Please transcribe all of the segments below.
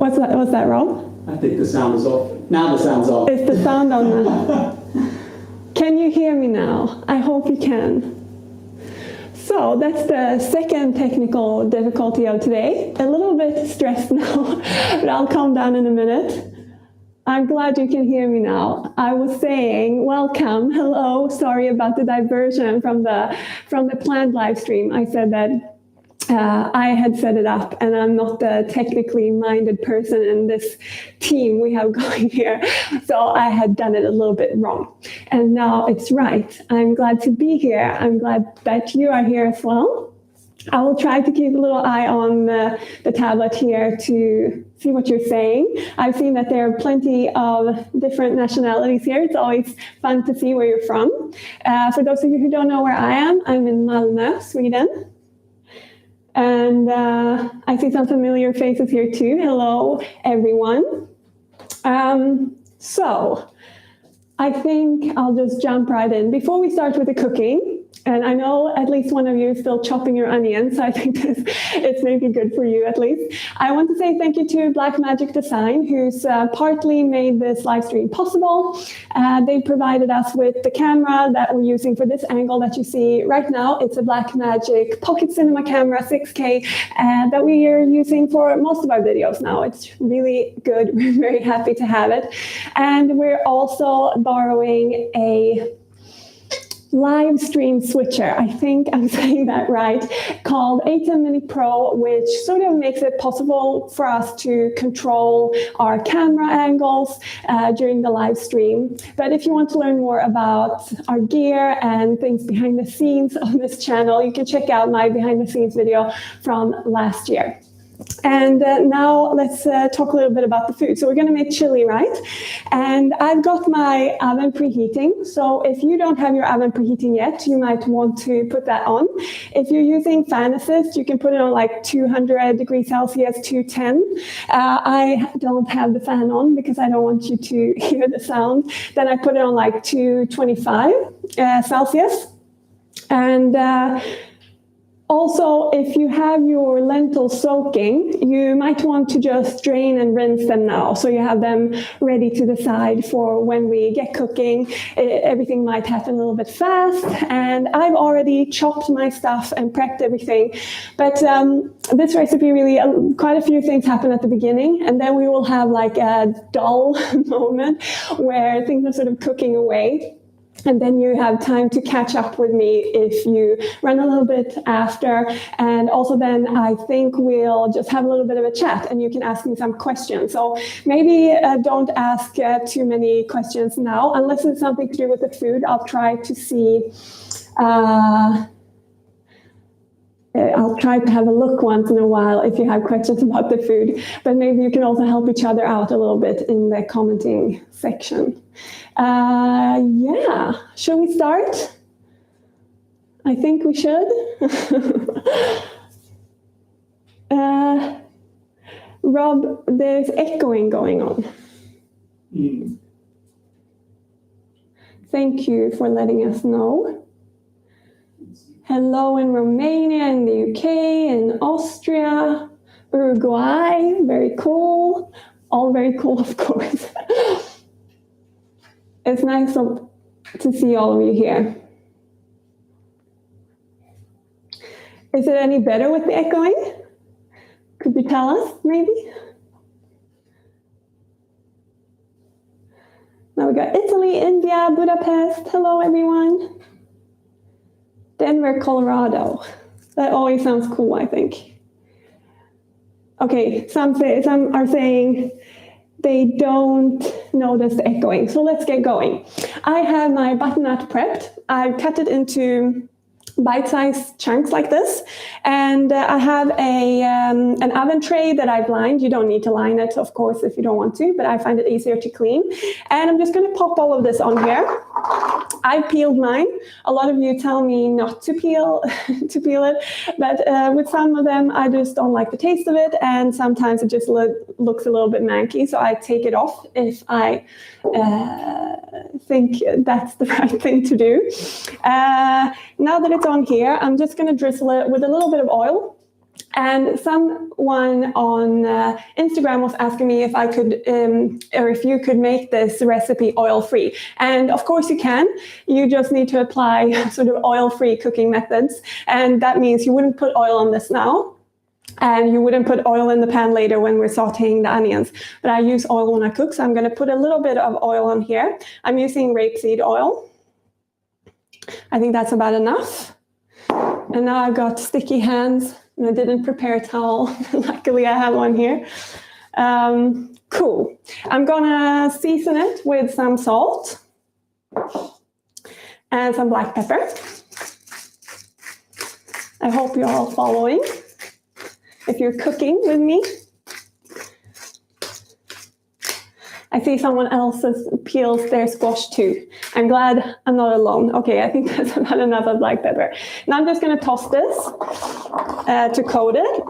What's that? What's that, Rob? I think the sound is off. Now the sound's off. Is the sound on now? Can you hear me now? I hope you can. So that's the second technical difficulty of today. A little bit stressed now, but I'll calm down in a minute. I'm glad you can hear me now. I was saying, welcome, hello, sorry about the diversion from the planned live stream. I said that I had set it up and I'm not the technically minded person in this team we have going here. So I had done it a little bit wrong. And now it's right. I'm glad to be here. I'm glad that you are here as well. I will try to keep a little eye on the tablet here to see what you're saying. I've seen that there are plenty of different nationalities here. It's always fun to see where you're from. For those of you who don't know where I am, I'm in Malmö, Sweden. And I see some familiar faces here too. Hello, everyone. So I think I'll just jump right in. Before we start with the cooking, and I know at least one of you is still chopping your onions, so I think it's maybe good for you at least. I want to say thank you to Black Magic Design, who's partly made this live stream possible. They provided us with the camera that we're using for this angle that you see right now. It's a Black Magic Pocket Cinema camera, 6K, that we are using for most of our videos now. It's really good. We're very happy to have it. And we're also borrowing a live stream switcher, I think I'm saying that right, called ATEM Mini Pro, which sort of makes it possible for us to control our camera angles during the live stream. But if you want to learn more about our gear and things behind the scenes on this channel, you can check out my behind the scenes video from last year. And now let's talk a little bit about the food. So we're going to make chili, right? And I've got my oven preheating. So if you don't have your oven preheating yet, you might want to put that on. If you're using fan assist, you can put it on like 200 degrees Celsius, 210. I don't have the fan on because I don't want you to hear the sound. Then I put it on like 225 Celsius. And also, if you have your lentils soaking, you might want to just drain and rinse them now. So you have them ready to the side for when we get cooking. Everything might happen a little bit fast. And I've already chopped my stuff and prepped everything. But this recipe really, quite a few things happen at the beginning. And then we will have like a dull moment where things are sort of cooking away. And then you have time to catch up with me if you run a little bit after. And also then I think we'll just have a little bit of a chat and you can ask me some questions. So maybe don't ask too many questions now, unless it's something to do with the food. I'll try to see, I'll try to have a look once in a while if you have questions about the food. But maybe you can also help each other out a little bit in the commenting section. Yeah, shall we start? I think we should. Rob, there's echoing going on. Thank you for letting us know. Hello in Romania, in the UK, in Austria, Uruguay, very cool. All very cool, of course. It's nice to see all of you here. Is it any better with the echoing? Could you tell us, maybe? Now we got Italy, India, Budapest. Hello, everyone. Denver, Colorado. That always sounds cool, I think. Okay, some are saying they don't notice the echoing. So let's get going. I have my butternut prepped. I've cut it into bite-sized chunks like this. And I have an oven tray that I've lined. You don't need to line it, of course, if you don't want to, but I find it easier to clean. And I'm just going to pop all of this on here. I peeled mine. A lot of you tell me not to peel it, but with some of them, I just don't like the taste of it. And sometimes it just looks a little bit manky. So I take it off if I think that's the right thing to do. Now that it's on here, I'm just going to drizzle it with a little bit of oil. And someone on Instagram was asking me if I could, or if you could make this recipe oil-free. And of course you can. You just need to apply sort of oil-free cooking methods. And that means you wouldn't put oil on this now. And you wouldn't put oil in the pan later when we're sauteing the onions. But I use oil when I cook, so I'm going to put a little bit of oil on here. I'm using rapeseed oil. I think that's about enough. And now I've got sticky hands. And I didn't prepare a towel. Luckily, I have one here. Cool. I'm gonna season it with some salt and some black pepper. I hope you're all following if you're cooking with me. I see someone else peels their squash too. I'm glad I'm not alone. Okay, I think that's about enough of black pepper. Now I'm just going to toss this to coat it.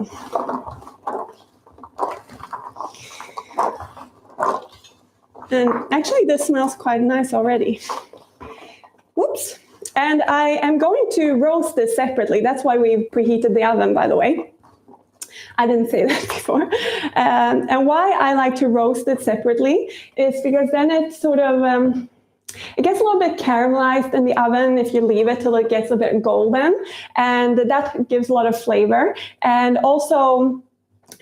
And actually this smells quite nice already. Whoops. And I am going to roast this separately. That's why we preheated the oven, by the way. I didn't say that before. And why I like to roast it separately is because then it sort of, it gets a little bit caramelized in the oven if you leave it till it gets a bit golden. And that gives a lot of flavor. And also,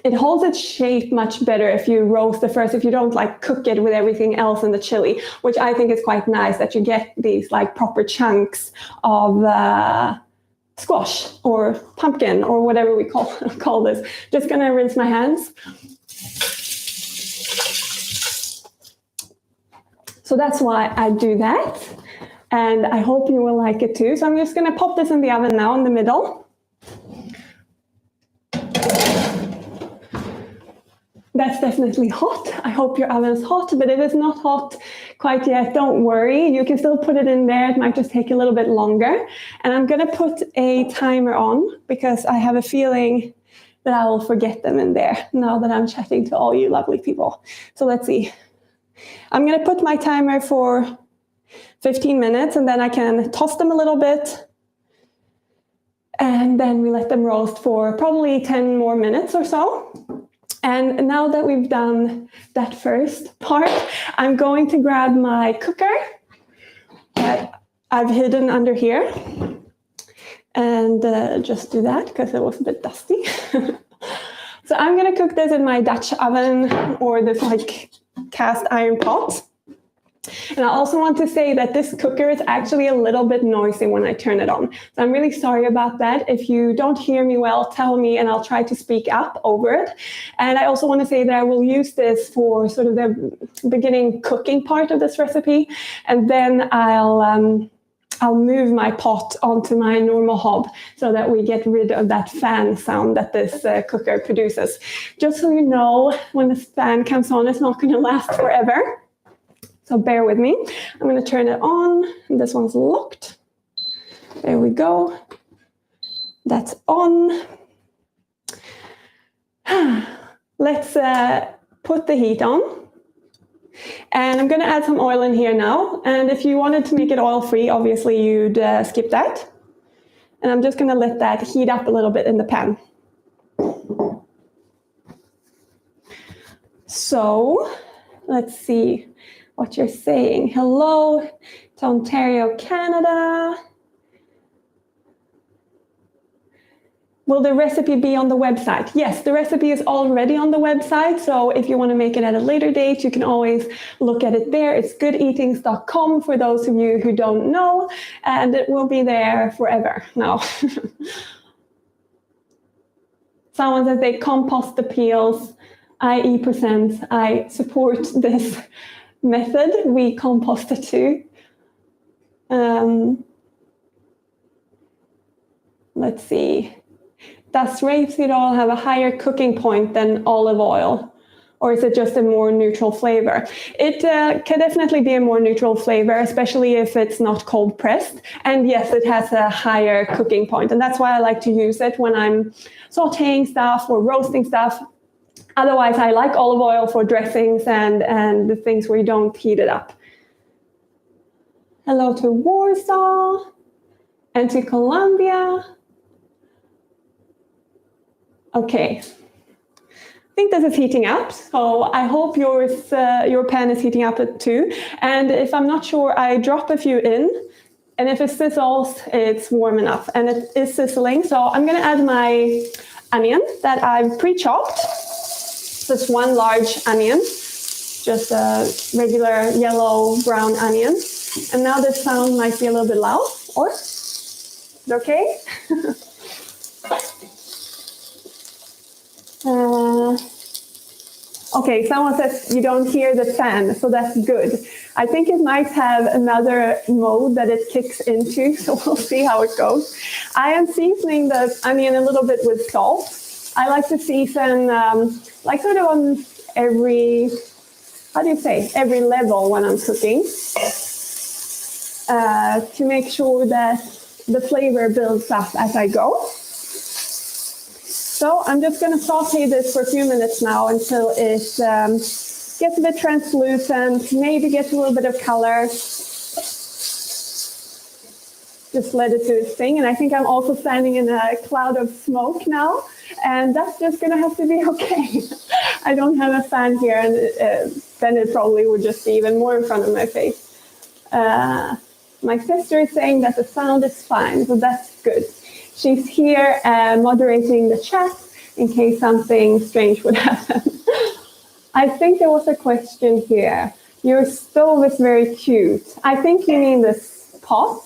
it holds its shape much better if you roast it first, if you don't like cook it with everything else in the chili, which I think is quite nice that you get these like proper chunks of squash or pumpkin or whatever we call this. Just gonna rinse my hands. So that's why I do that. And I hope you will like it too. So I'm just gonna pop this in the oven now in the middle. That's definitely hot. I hope your oven is hot, but if it's not hot quite yet, don't worry. You can still put it in there. It might just take a little bit longer. And I'm going to put a timer on because I have a feeling that I will forget them in there now that I'm chatting to all you lovely people. So let's see. I'm going to put my timer for 15 minutes and then I can toss them a little bit. And then we let them roast for probably 10 more minutes or so. And now that we've done that first part, I'm going to grab my cooker that I've hidden under here and just do that because it was a bit dusty. So I'm going to cook this in my Dutch oven or this like cast iron pot. And I also want to say that this cooker is actually a little bit noisy when I turn it on. So I'm really sorry about that. If you don't hear me well, tell me and I'll try to speak up over it. And I also want to say that I will use this for sort of the beginning cooking part of this recipe. And then I'll move my pot onto my normal hob so that we get rid of that fan sound that this cooker produces. Just so you know, when this fan comes on, it's not going to last forever. So bear with me. I'm going to turn it on. This one's locked. There we go. That's on. Let's put the heat on. And I'm going to add some oil in here now. And if you wanted to make it oil-free, obviously you'd skip that. And I'm just going to let that heat up a little bit in the pan. So let's see what you're saying. Hello to Ontario, Canada. Will the recipe be on the website? Yes, the recipe is already on the website. So if you want to make it at a later date, you can always look at it there. It's goodeatings.com for those of you who don't know, and it will be there forever now. Someone says they compost the peels. I %. I support this method. We compost it too. Let's see. Does rapeseed oil have a higher cooking point than olive oil? Or is it just a more neutral flavor? It can definitely be a more neutral flavor, especially if it's not cold pressed. And yes, it has a higher cooking point. And that's why I like to use it when I'm sauteing stuff or roasting stuff. Otherwise, I like olive oil for dressings and the things where you don't heat it up. Hello to Warsaw and to Colombia. Okay. I think this is heating up, so I hope your pan is heating up too. And if I'm not sure, I drop a few in, and if it sizzles, it's warm enough, and it is sizzling. So I'm going to add my onion that I've pre-chopped. Just one large onion, just a regular yellow brown onion. And now this sound might be a little bit loud, or is it okay? Okay, someone says you don't hear the fan, so that's good. I think it might have another mode that it kicks into, so we'll see how it goes. I am seasoning the onion a little bit with salt. I like to season like sort of on every level when I'm cooking to make sure that the flavor builds up as I go. So I'm just going to saute this for a few minutes now until it gets a bit translucent, maybe gets a little bit of color. Just let it do its thing. And I think I'm also standing in a cloud of smoke now, and that's just going to have to be okay. I don't have a fan here, and then it probably would just be even more in front of my face. My sister is saying that the sound is fine, so that's good. She's here moderating the chat in case something strange would happen. I think there was a question here. Your stove is very cute. I think you mean this pot.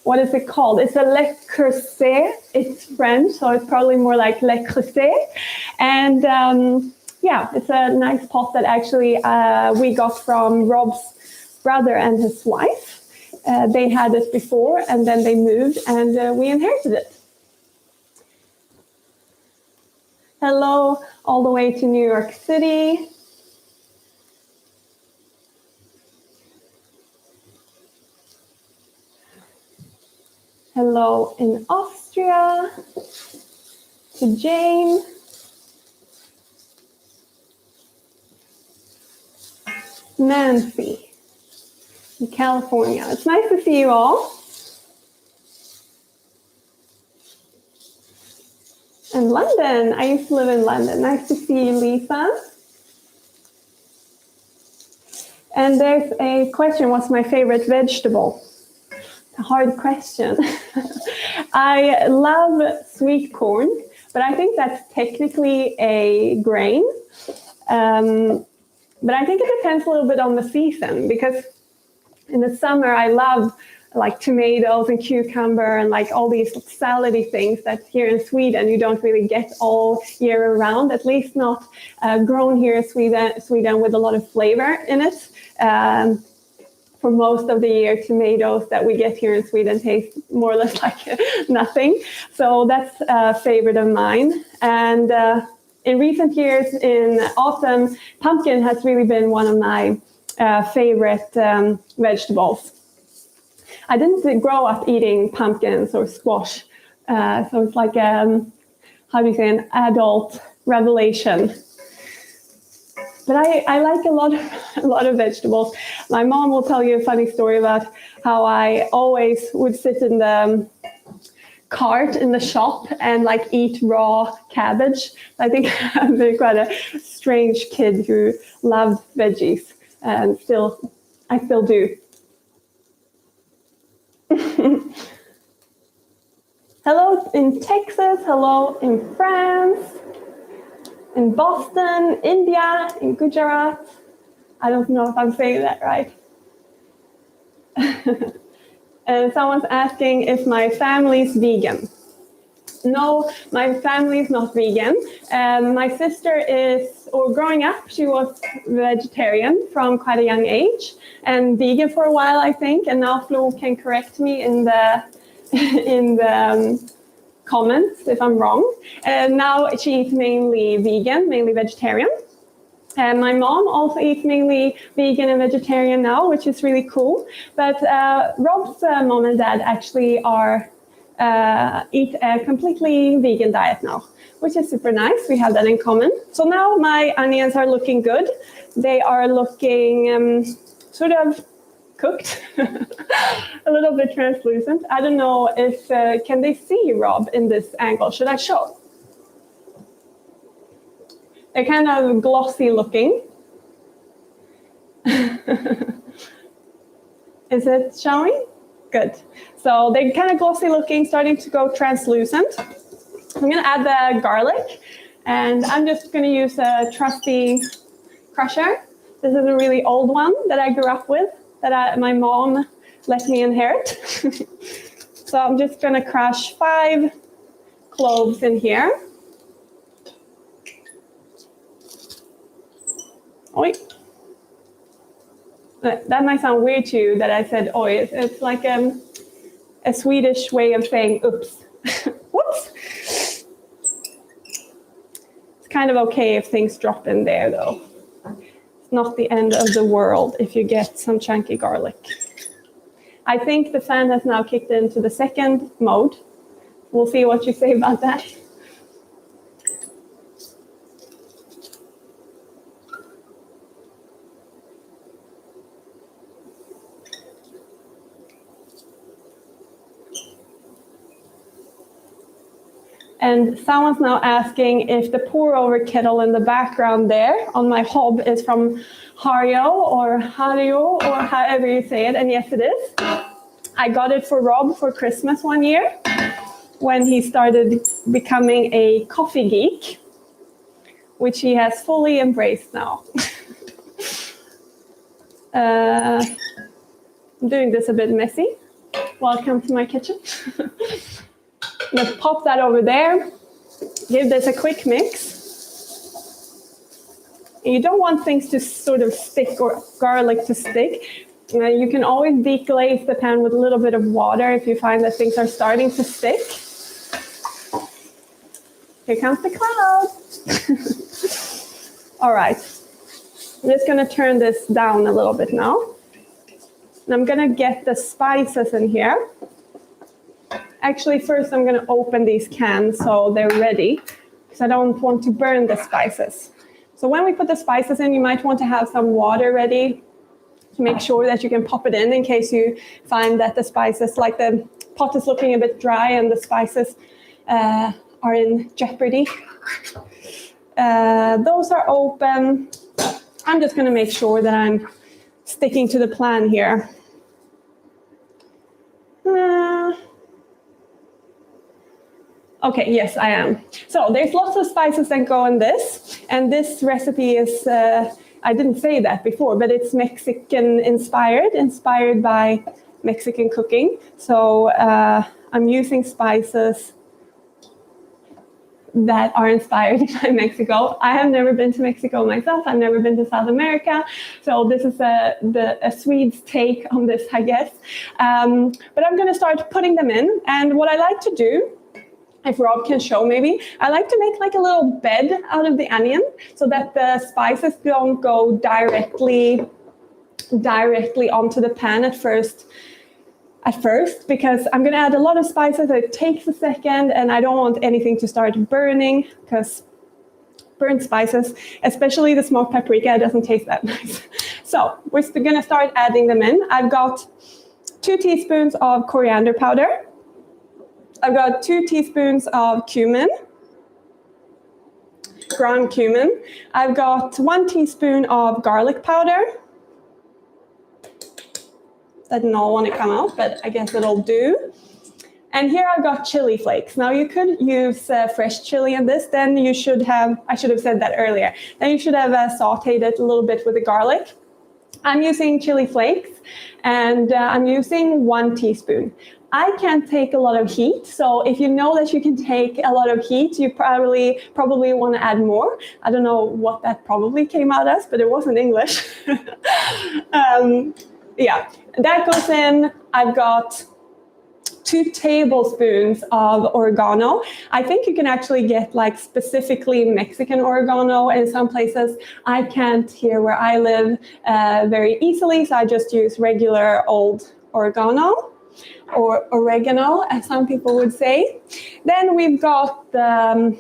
What is it called? It's a le creuset. It's French, so it's probably more like le creuset. And yeah, it's a nice pot that actually we got from Rob's brother and his wife. They had it before, and then they moved, and we inherited it. Hello, all the way to New York City. Hello in Austria, to Jane. Nancy in California. It's nice to see you all. And London, I used to live in London. Nice to see you, Lisa. And there's a question, what's my favorite vegetable? A hard question. I love sweet corn, but I think that's technically a grain. But I think it depends a little bit on the season, because in the summer I love like tomatoes and cucumber and like all these salady things that here in Sweden you don't really get all year around, at least not grown here in Sweden with a lot of flavor in it. For most of the year, tomatoes that we get here in Sweden taste more or less like nothing. So that's a favorite of mine. And in recent years, in autumn, pumpkin has really been one of my favorite vegetables. I didn't grow up eating pumpkins or squash, so it's like how do you say, an adult revelation. But I like a lot of vegetables. My mom will tell you a funny story about how I always would sit in the cart in the shop and like eat raw cabbage. I think I'm quite a strange kid who loved veggies, and I still do. Hello in Texas, hello in France, in Boston, India, in Gujarat. I don't know if I'm saying that right. And someone's asking if my family's vegan. No, my family is not vegan. My sister is, or growing up, she was vegetarian from quite a young age and vegan for a while, I think. And now Flo can correct me in the comments if I'm wrong. Now she eats mainly vegan, mainly vegetarian. And my mom also eats mainly vegan and vegetarian now, which is really cool. But Rob's mom and dad actually eat a completely vegan diet now, which is super nice. We have that in common. So now my onions are looking good. They are looking sort of cooked, a little bit translucent. I don't know if, can they see Rob in this angle? Should I show? They're kind of glossy looking. Is it showing? Good. So they're kind of glossy looking, starting to go translucent. I'm going to add the garlic, and I'm just going to use a trusty crusher. This is a really old one that I grew up with, that my mom let me inherit. So I'm just going to crush 5 cloves in here. Oi. That might sound weird to you that I said oi. It's like a Swedish way of saying oops. Whoops. It's kind of okay if things drop in there, though. It's not the end of the world if you get some chunky garlic. I think the fan has now kicked into the second mode. We'll see what you say about that. And someone's now asking if the pour-over kettle in the background there on my hob is from Hario or however you say it. And yes, it is. I got it for Rob for Christmas one year when he started becoming a coffee geek, which he has fully embraced now. I'm doing this a bit messy. Welcome to my kitchen. I'm going to pop that over there, give this a quick mix. And you don't want things to sort of stick or garlic to stick. You can always deglaze the pan with a little bit of water if you find that things are starting to stick. Here comes the cloud. All right, I'm just going to turn this down a little bit now. And I'm going to get the spices in here. Actually, first I'm going to open these cans so they're ready, because I don't want to burn the spices. So when we put the spices in, you might want to have some water ready to make sure that you can pop it in case you find that the spices, like the pot is looking a bit dry and the spices are in jeopardy. Those are open. I'm just going to make sure that I'm sticking to the plan here. Okay, yes, I am. So there's lots of spices that go in this. And this recipe is, I didn't say that before, but it's Mexican inspired by Mexican cooking. So I'm using spices that are inspired by Mexico. I have never been to Mexico myself. I've never been to South America. So this is a Swede's take on this, I guess. But I'm going to start putting them in. And what I like to do, if Rob can show maybe, I like to make like a little bed out of the onion so that the spices don't go directly onto the pan at first, because I'm going to add a lot of spices. It takes a second, and I don't want anything to start burning, because burnt spices, especially the smoked paprika, doesn't taste that nice. So we're going to start adding them in. I've got 2 teaspoons of coriander powder. I've got 2 teaspoons of cumin, ground cumin. I've got 1 teaspoon of garlic powder. That didn't all want to come out, but I guess it'll do. And here I've got chili flakes. Now you could use fresh chili in this. Then you should have, I should have said that earlier. Then you should have sauteed it a little bit with the garlic. I'm using chili flakes, and I'm using 1 teaspoon. I can't take a lot of heat, so if you know that you can take a lot of heat, you probably want to add more. I don't know what that probably came out as, but it wasn't English. Yeah, that goes in. I've got 2 tablespoons of oregano. I think you can actually get like specifically Mexican oregano in some places. I can't here where I live very easily, so I just use regular old oregano, or oregano, as some people would say. Then we've got the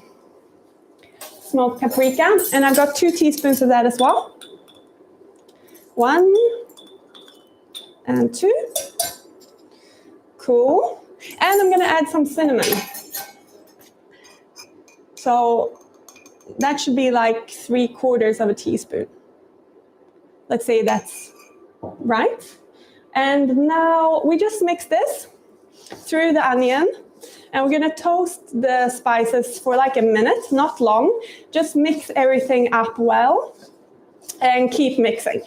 smoked paprika, and I've got 2 teaspoons of that as well. 1 and 2. Cool. And I'm going to add some cinnamon. So that should be like 3/4 teaspoon. Let's say that's right. And now we just mix this through the onion, and we're gonna toast the spices for like a minute, not long. Just mix everything up well and keep mixing.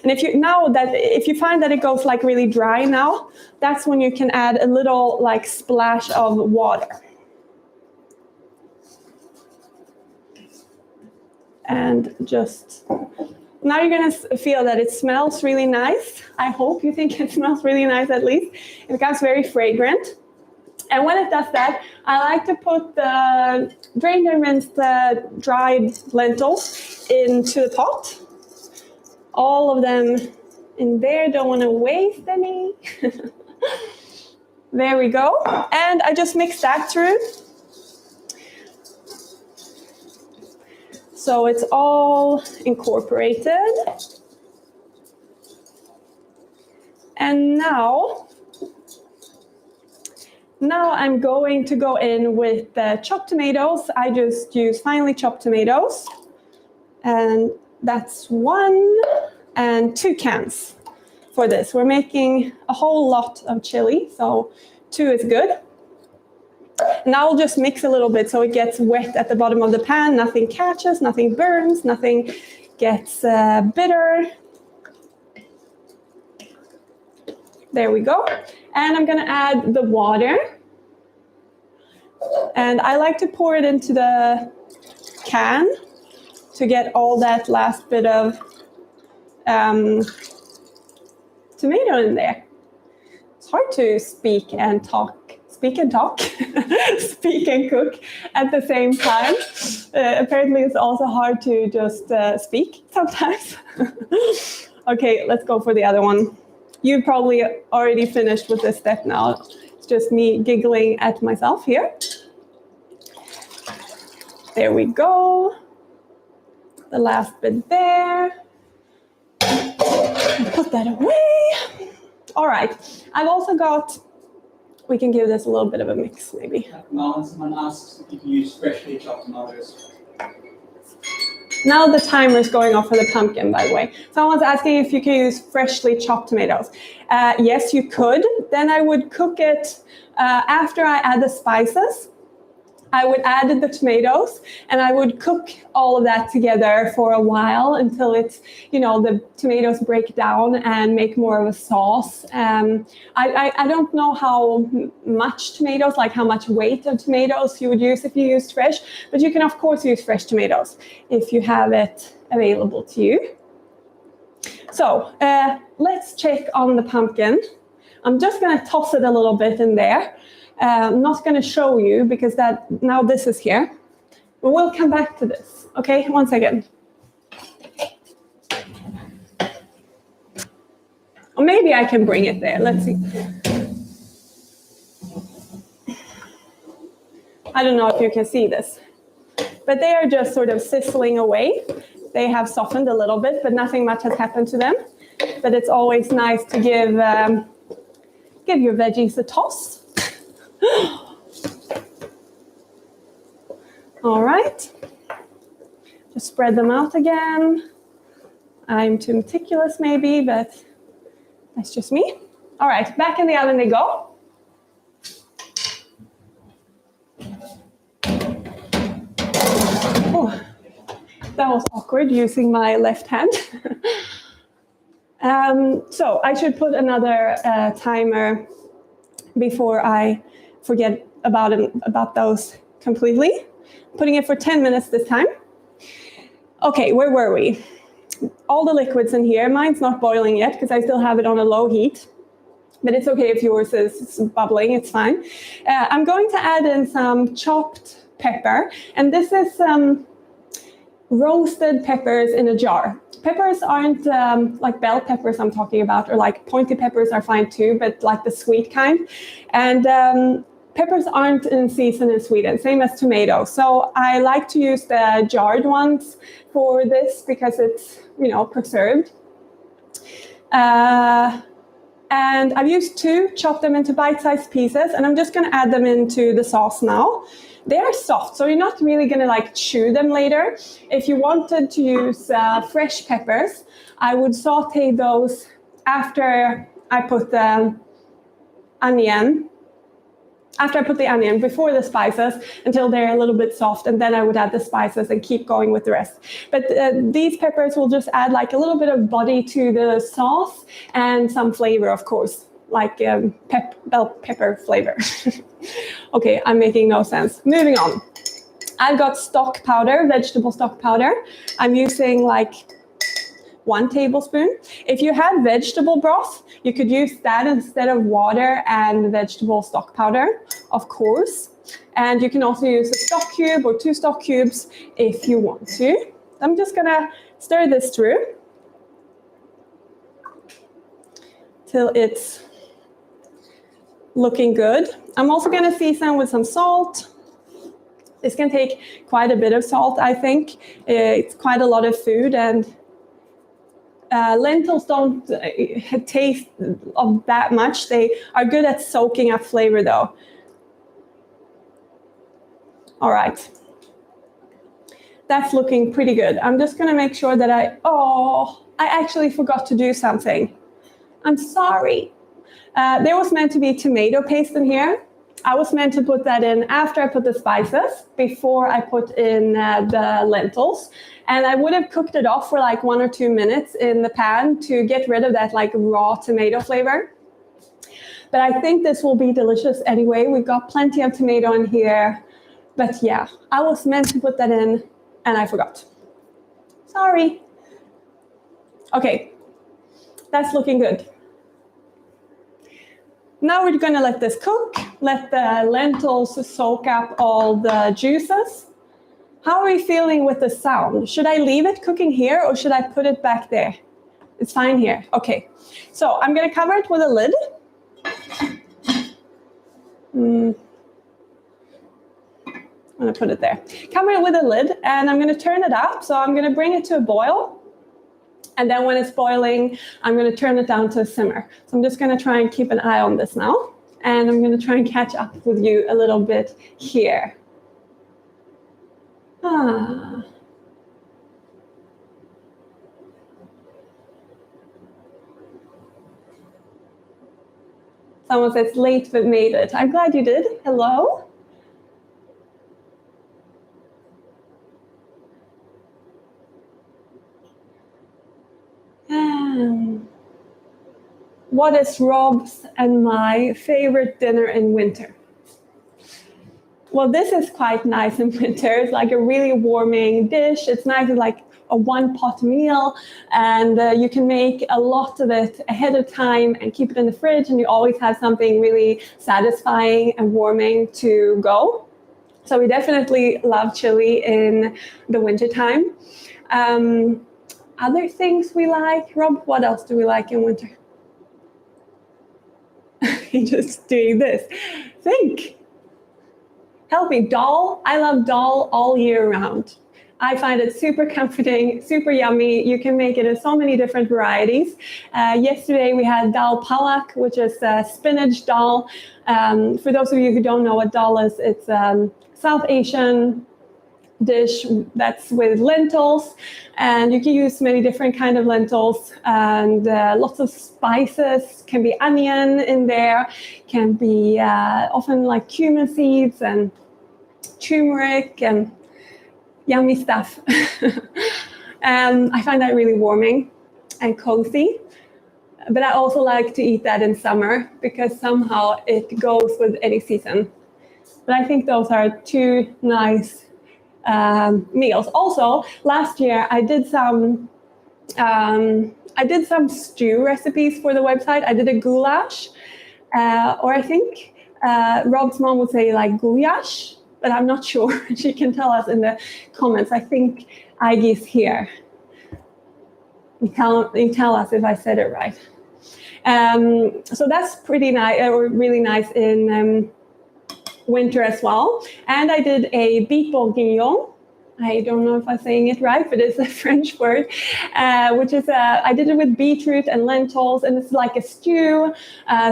And if you find that it goes like really dry now, that's when you can add a little like splash of water. And just, now you're gonna feel that it smells really nice. I hope you think it smells really nice at least. It becomes very fragrant. And when it does that, I like to put the drained and rinsed dried lentils into the pot. All of them in there, don't want to waste any. There we go. And I just mix that through. So it's all incorporated. And now I'm going to go in with the chopped tomatoes. I just use finely chopped tomatoes. And that's 1 and 2 cans for this. We're making a whole lot of chili, so 2 is good. Now I'll just mix a little bit so it gets wet at the bottom of the pan. Nothing catches, nothing burns, nothing gets bitter. There we go. And I'm gonna add the water. And I like to pour it into the can to get all that last bit of tomato in there. It's hard to speak and talk, speak and cook at the same time. Apparently it's also hard to just speak sometimes. Okay, let's go for the other one. You probably already finished with this step now. It's just me giggling at myself here. There we go. The last bit there. Put that away. All right. I've also got, we can give this a little bit of a mix maybe. Someone asks if you use freshly chopped tomatoes. Now the timer is going off for the pumpkin, by the way. Someone's asking if you can use freshly chopped tomatoes. Yes, you could. Then I would cook it after I add the spices. I would add the tomatoes and I would cook all of that together for a while until it's, the tomatoes break down and make more of a sauce. I don't know how much tomatoes, like how much weight of tomatoes you would use if you used fresh, but you can of course use fresh tomatoes if you have it available to you. So let's check on the pumpkin. I'm just gonna toss it a little bit in there. I'm not going to show you because now this is here. But we'll come back to this. Okay, 1 second. Or maybe I can bring it there. Let's see. I don't know if you can see this, but they are just sort of sizzling away. They have softened a little bit, but nothing much has happened to them. But it's always nice to give your veggies a toss. All right, just spread them out again. I'm too meticulous maybe, but that's just me. All right, back in the oven they go. Oh, that was awkward using my left hand. So I should put another timer before I forget about those completely. Putting it for 10 minutes this time. Okay, where were we? All the liquids in here. Mine's not boiling yet because I still have it on a low heat. But it's okay if yours is bubbling, it's fine. I'm going to add in some chopped pepper. And this is roasted peppers in a jar. Peppers aren't like bell peppers I'm talking about, or like pointy peppers are fine too, but like the sweet kind. And peppers aren't in season in Sweden, same as tomatoes. So I like to use the jarred ones for this because it's, preserved. And I've used 2, chopped them into bite-sized pieces, and I'm just going to add them into the sauce now. They are soft, so you're not really gonna like chew them later. If you wanted to use fresh peppers, I would saute those after I put the onion. After I put the onion, before the spices, until they're a little bit soft, and then I would add the spices and keep going with the rest. But these peppers will just add like a little bit of body to the sauce and some flavor, of course, like bell pepper flavor. Okay, I'm making no sense. Moving on. I've got stock powder, vegetable stock powder. I'm using like 1 tablespoon. If you had vegetable broth, you could use that instead of water and vegetable stock powder, of course. And you can also use a stock cube or 2 stock cubes if you want to. I'm just gonna stir this through till it's looking good. I'm also gonna season with some salt. This can take quite a bit of salt, I think. It's quite a lot of food, and lentils don't taste of that much. They are good at soaking up flavor though. All right. That's looking pretty good. I'm just gonna make sure that I actually forgot to do something. I'm sorry. There was meant to be tomato paste in here. I was meant to put that in after I put the spices, before I put in the lentils. And I would have cooked it off for like 1 or 2 minutes in the pan to get rid of that like raw tomato flavor. But I think this will be delicious anyway. We've got plenty of tomato in here. But yeah, I was meant to put that in and I forgot. Sorry. Okay, that's looking good. Now we're gonna let this cook, let the lentils soak up all the juices. How are we feeling with the sound? Should I leave it cooking here or should I put it back there? It's fine here. Okay, so I'm gonna cover it with a lid. I'm gonna put it there. Cover it with a lid and I'm gonna turn it up. So I'm gonna bring it to a boil. And then when it's boiling, I'm gonna turn it down to a simmer. So I'm just gonna try and keep an eye on this now. And I'm gonna try and catch up with you a little bit here. Someone says late but made it. I'm glad you did. Hello. What is Rob's and my favorite dinner in winter? Well, this is quite nice in winter. It's like a really warming dish. It's nice, it's like a 1-pot meal, and you can make a lot of it ahead of time and keep it in the fridge, and you always have something really satisfying and warming to go. So we definitely love chili in the wintertime. Other things we like, Rob, what else do we like in winter? You're just doing this. Think. Help me. Dal. I love dal all year round. I find it super comforting, super yummy. You can make it in so many different varieties. Yesterday we had dal palak, which is spinach dal. For those of you who don't know what dal is, it's South Asian dish that's with lentils, and you can use many different kind of lentils, and lots of spices. Can be onion in there, can be often like cumin seeds and turmeric and yummy stuff. I find that really warming and cozy, but I also like to eat that in summer because somehow it goes with any season. But I think those are 2 nice meals. Also, last year I did some stew recipes for the website. I did a goulash, or I think Rob's mom would say like goulash, but I'm not sure. She can tell us in the comments. I think Aigie's here. You tell us if I said it right. So that's pretty nice, or really nice in winter as well. And I did a beef bourguignon I don't know if I'm saying it right, but it's a French word, which is, I did it with beetroot and lentils, and it's like a stew,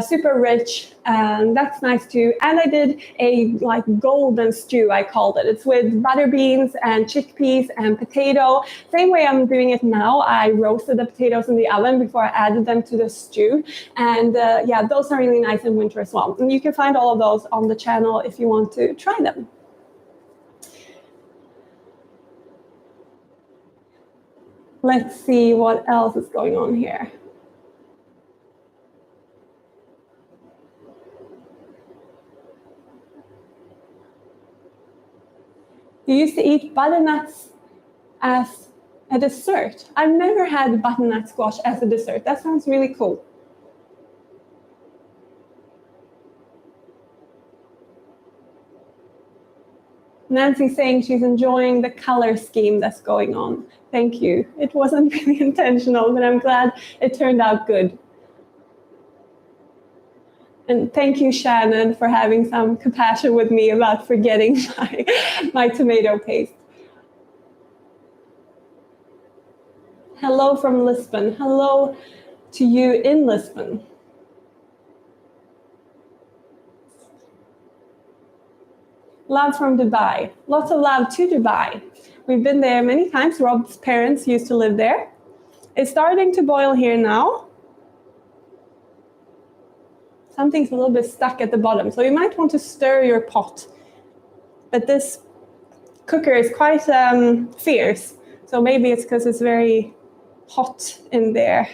super rich, and that's nice too. And I did a like golden stew, I called it. It's with butter beans and chickpeas and potato. Same way I'm doing it now. I roasted the potatoes in the oven before I added them to the stew. And yeah, those are really nice in winter as well. And you can find all of those on the channel if you want to try them. Let's see what else is going on here. You used to eat butternuts as a dessert. I've never had butternut squash as a dessert. That sounds really cool. Nancy's saying she's enjoying the color scheme that's going on. Thank you. It wasn't really intentional, but I'm glad it turned out good. And thank you, Shannon, for having some compassion with me about forgetting my tomato paste. Hello from Lisbon. Hello to you in Lisbon. Love from Dubai. Lots of love to Dubai. We've been there many times. Rob's parents used to live there. It's starting to boil here now. Something's a little bit stuck at the bottom, so you might want to stir your pot. But this cooker is quite fierce, so maybe it's because it's very hot in there.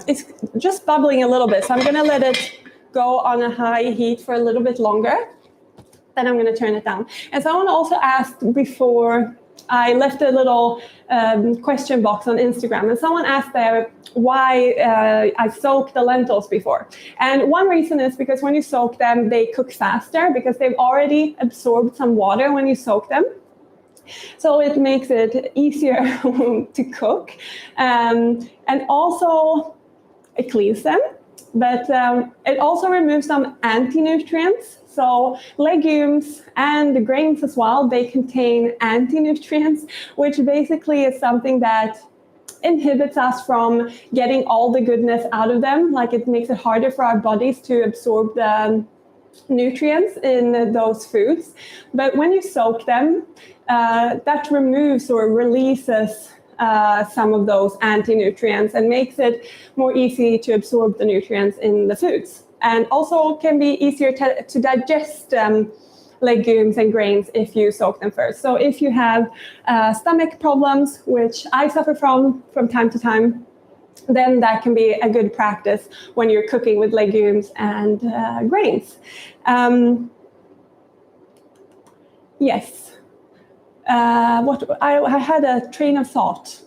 It's just bubbling a little bit, so I'm going to let it go on a high heat for a little bit longer. Then I'm going to turn it down. And someone also asked before, I left a little question box on Instagram, and someone asked there why I soak the lentils before. And one reason is because when you soak them, they cook faster because they've already absorbed some water when you soak them. So it makes it easier to cook. And also, it cleans them, but it also removes some anti-nutrients. So legumes and the grains as well, they contain anti-nutrients, which basically is something that inhibits us from getting all the goodness out of them. Like it makes it harder for our bodies to absorb the nutrients in those foods. But when you soak them, that removes or releases some of those anti-nutrients and makes it more easy to absorb the nutrients in the foods. And also can be easier to digest legumes and grains if you soak them first. So if you have stomach problems, which I suffer from time to time, then that can be a good practice when you're cooking with legumes and grains. Yes. I had a train of thought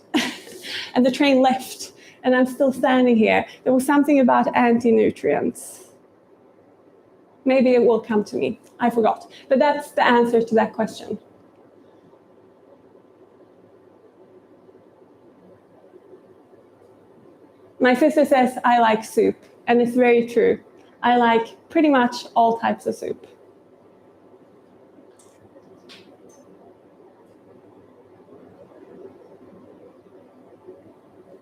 and the train left and I'm still standing here. There was something about anti-nutrients. Maybe it will come to me. I forgot. But that's the answer to that question. My sister says I like soup, and it's very true. I like pretty much all types of soup.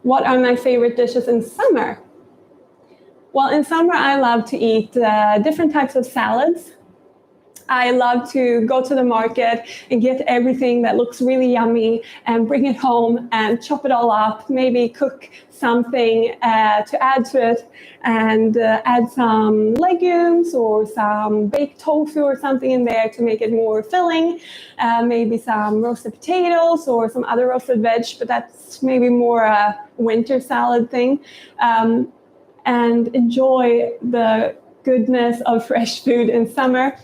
What are my favorite dishes in summer? Well, in summer, I love to eat different types of salads. I love to go to the market and get everything that looks really yummy and bring it home and chop it all up, maybe cook something to add to it and add some legumes or some baked tofu or something in there to make it more filling, maybe some roasted potatoes or some other roasted veg, but that's maybe more a winter salad thing, and enjoy the goodness of fresh food in summer.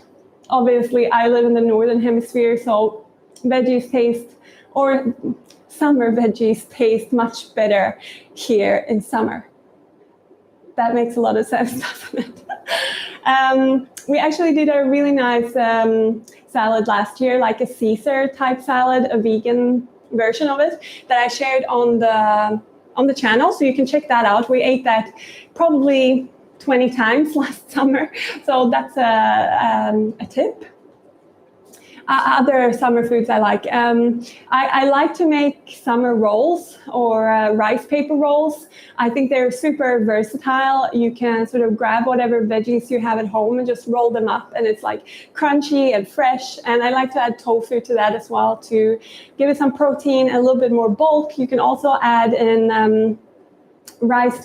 Obviously, I live in the northern hemisphere, so veggies taste, or summer veggies taste much better here in summer. That makes a lot of sense, doesn't it? We actually did a really nice salad last year, like a Caesar type salad, a vegan version of it that I shared on the channel, so you can check that out. We ate that probably 20 times last summer. So that's a tip. Other summer foods I like. I like to make summer rolls or rice paper rolls. I think they're super versatile. You can sort of grab whatever veggies you have at home and just roll them up, and it's like crunchy and fresh. And I like to add tofu to that as well to give it some protein, a little bit more bulk. You can also add in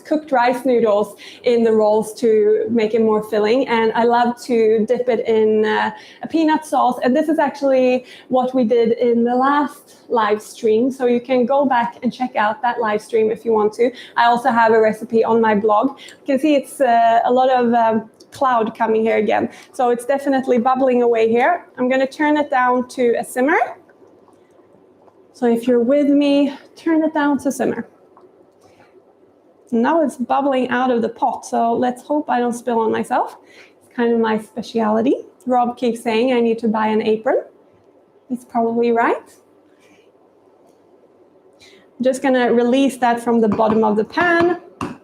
cooked rice noodles in the rolls to make it more filling, and I love to dip it in a peanut sauce, and this is actually what we did in the last live stream, so you can go back and check out that live stream if you want to. I also have a recipe on my blog. You can see it's a lot of cloud coming here again, so it's definitely bubbling away here. I'm going to turn it down to a simmer. So if you're with me, turn it down to simmer. Now it's bubbling out of the pot, so let's hope I don't spill on myself. It's kind of my speciality. Rob keeps saying I need to buy an apron. He's probably right. I'm just going to release that from the bottom of the pan. I'm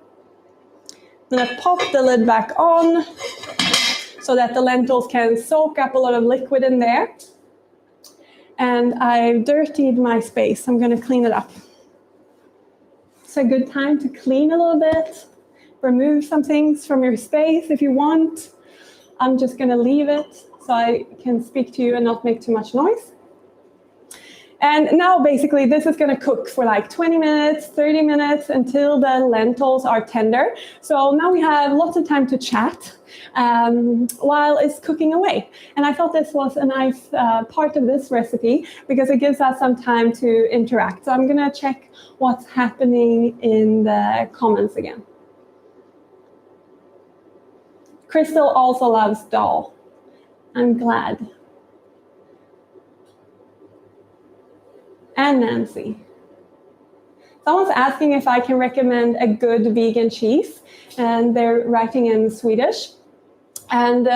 going to pop the lid back on so that the lentils can soak up a lot of liquid in there. And I've dirtied my space. I'm going to clean it up. It's a good time to clean a little bit, remove some things from your space if you want. I'm just going to leave it so I can speak to you and not make too much noise. And now basically this is going to cook for like 20 minutes, 30 minutes until the lentils are tender. So now we have lots of time to chat while it's cooking away. And I thought this was a nice part of this recipe because it gives us some time to interact. So I'm going to check what's happening in the comments again. Crystal also loves dal. I'm glad. And Nancy. Someone's asking if I can recommend a good vegan cheese, and they're writing in Swedish. And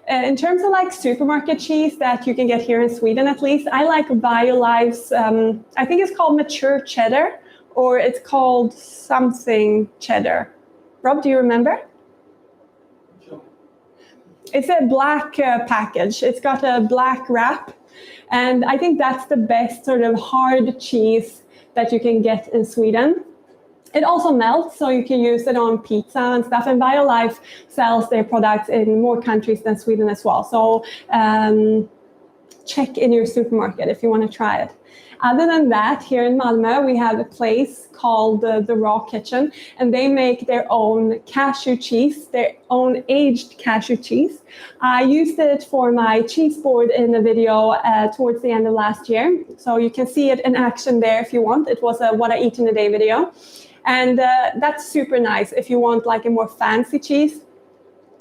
in terms of like supermarket cheese that you can get here in Sweden, at least, I like BioLife's, I think it's called mature cheddar, or it's called something cheddar. Rob, do you remember? Sure. It's a black package. It's got a black wrap. And I think that's the best sort of hard cheese that you can get in Sweden. It also melts, so you can use it on pizza and stuff. And BioLife sells their products in more countries than Sweden as well. So check in your supermarket if you want to try it. Other than that, here in Malmö, we have a place called the Raw Kitchen, and they make their own cashew cheese, their own aged cashew cheese. I used it for my cheese board in a video towards the end of last year. So you can see it in action there if you want. It was a What I Eat in a Day video. And that's super nice if you want like a more fancy cheese.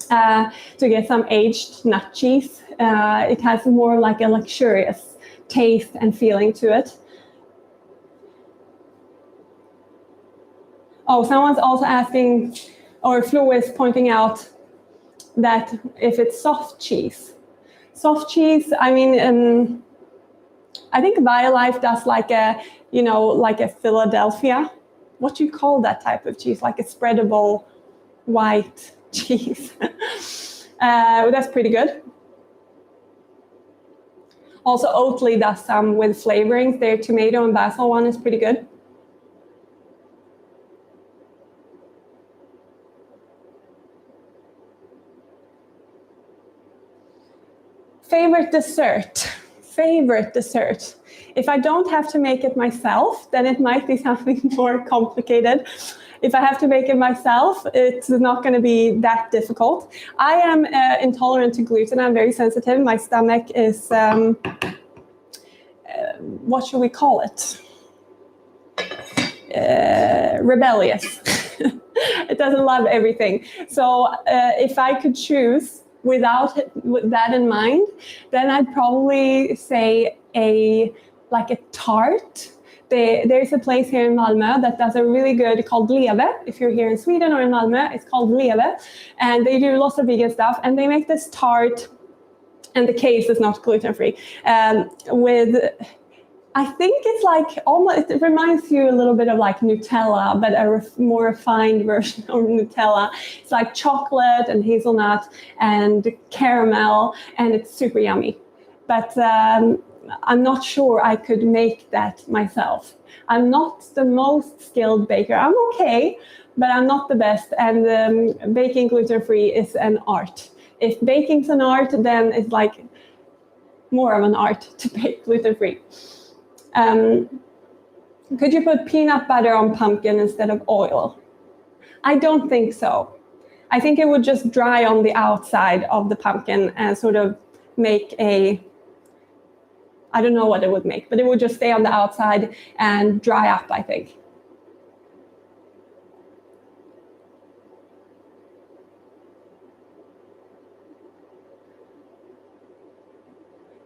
To get some aged nut cheese. It has more like a luxurious taste and feeling to it. Oh, someone's also asking, or Flo is pointing out that if it's soft cheese. Soft cheese, I mean, I think BioLife does like a, like a Philadelphia. What do you call that type of cheese? Like a spreadable white cheese. That's pretty good. Also, Oatly does some with flavorings. Their tomato and basil one is pretty good. Favorite dessert. If I don't have to make it myself, then it might be something more complicated. If I have to make it myself, it's not going to be that difficult. I am intolerant to gluten. I'm very sensitive. My stomach is, what should we call it? Rebellious. It doesn't love everything. So if I could choose without that in mind, then I'd probably say like a tart. There's a place here in Malmö that does a really good called Leve. If you're here in Sweden or in Malmö, it's called Leve. And they do lots of vegan stuff. And they make this tart, and the case is not gluten-free, with I think it's like almost, it reminds you a little bit of like Nutella, but a more refined version of Nutella. It's like chocolate and hazelnut and caramel, and it's super yummy. But I'm not sure I could make that myself. I'm not the most skilled baker. I'm okay, but I'm not the best. And baking gluten-free is an art. If baking's an art, then it's like more of an art to bake gluten-free. Could you put peanut butter on pumpkin instead of oil? I don't think so. I think it would just dry on the outside of the pumpkin and sort of make I don't know what it would make, but it would just stay on the outside and dry up, I think.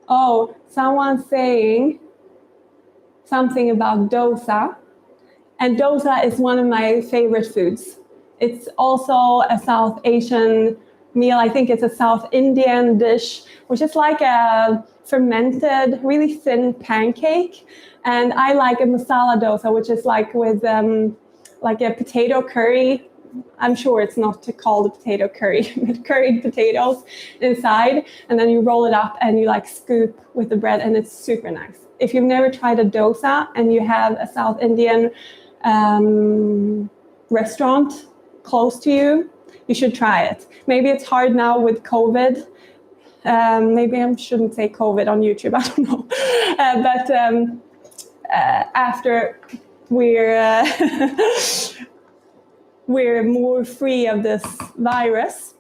Oh, someone's saying something about dosa. And dosa is one of my favorite foods. It's also a South Asian meal. I think it's a South Indian dish, which is like a fermented, really thin pancake. And I like a masala dosa, which is like with like a potato curry. I'm sure it's not called a potato curry, but curried potatoes inside. And then you roll it up and you like scoop with the bread, and it's super nice. If you've never tried a dosa and you have a South Indian restaurant close to you, you should try it. Maybe it's hard now with COVID. Maybe I shouldn't say COVID on YouTube, I don't know. But after we're more free of this virus,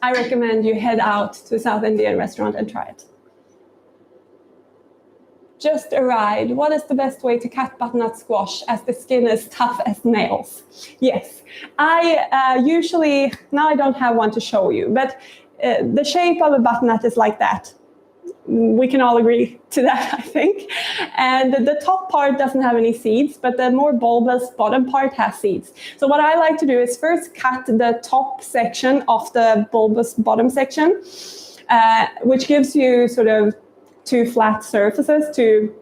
I recommend you head out to a South Indian restaurant and try it. Just arrived. What is the best way to cut butternut squash as the skin is tough as nails? Yes, I usually, now I don't have one to show you, but the shape of a butternut is like that. We can all agree to that, I think. And the top part doesn't have any seeds, but the more bulbous bottom part has seeds. So what I like to do is first cut the top section of the bulbous bottom section, which gives you sort of two flat surfaces to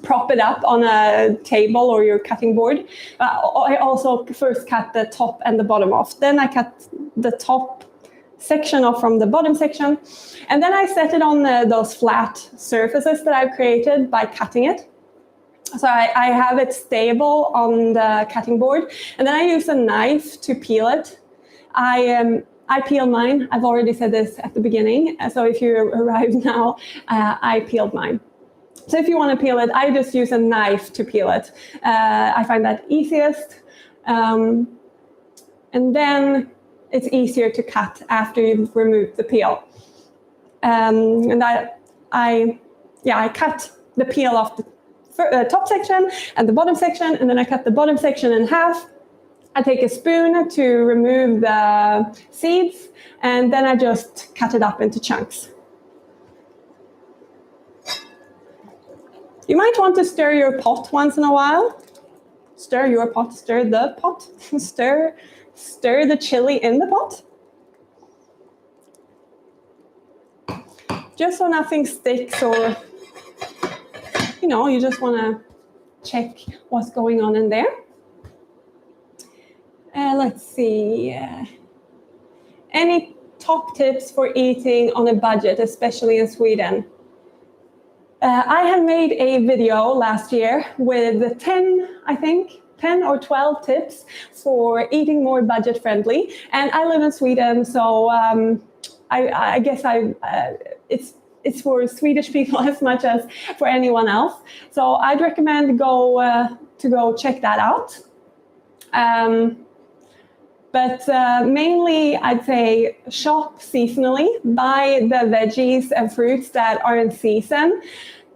prop it up on a table or your cutting board. I also first cut the top and the bottom off. Then I cut the top section off from the bottom section. And then I set it on those flat surfaces that I've created by cutting it. So I have it stable on the cutting board. And then I use a knife to peel it. I peel mine. I've already said this at the beginning. So if you arrive now, I peeled mine. So if you want to peel it, I just use a knife to peel it. I find that easiest. And then it's easier to cut after you've removed the peel. And I cut the peel off the top section and the bottom section, and then I cut the bottom section in half. I take a spoon to remove the seeds, and then I just cut it up into chunks. You might want to stir your pot once in a while. Stir your pot, stir the pot, stir the chili in the pot. Just so nothing sticks, or, you just want to check what's going on in there. Let's see. Any top tips for eating on a budget, especially in Sweden? I had made a video last year with 10 or 12 tips for eating more budget friendly. And I live in Sweden, so I guess it's for Swedish people as much as for anyone else. So I'd recommend to go check that out. But mainly, I'd say shop seasonally. Buy the veggies and fruits that are in season.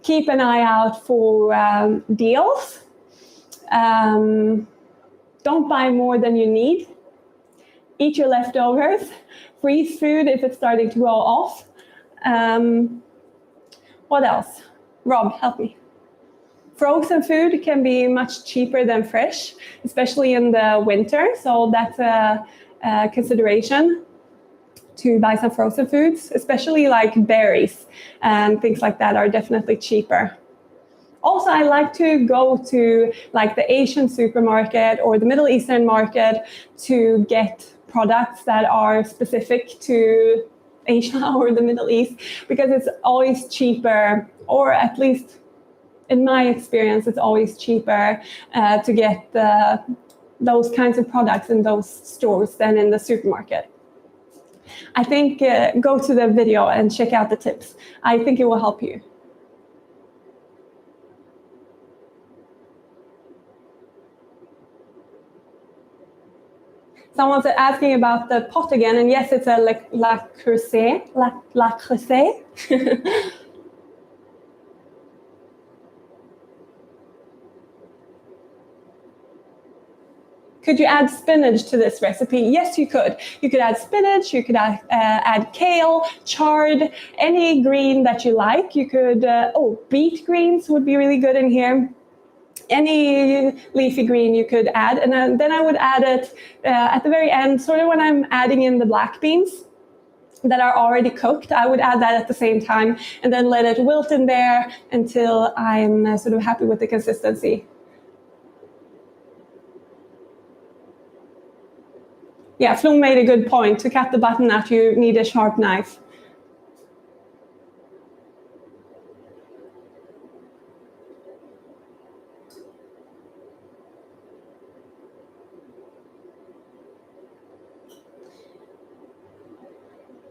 Keep an eye out for deals. Don't buy more than you need. Eat your leftovers. Freeze food if it's starting to go off. What else? Rob, help me. Frozen food can be much cheaper than fresh, especially in the winter. So that's a consideration to buy some frozen foods, especially like berries and things like that are definitely cheaper. Also, I like to go to like the Asian supermarket or the Middle Eastern market to get products that are specific to Asia or the Middle East, because it's always cheaper, or at least in my experience, it's always cheaper to get those kinds of products in those stores than in the supermarket. I think go to the video and check out the tips. I think it will help you. Someone's asking about the pot again, and yes, it's a la creuset. Could you add spinach to this recipe? Yes, you could. You could add spinach, you could add kale, chard, any green that you like. You could, beet greens would be really good in here. Any leafy green you could add, and then I would add it at the very end, sort of when I'm adding in the black beans that are already cooked. I would add that at the same time and then let it wilt in there until I'm sort of happy with the consistency. Yeah, Flo made a good point. To cut the butternut, you need a sharp knife.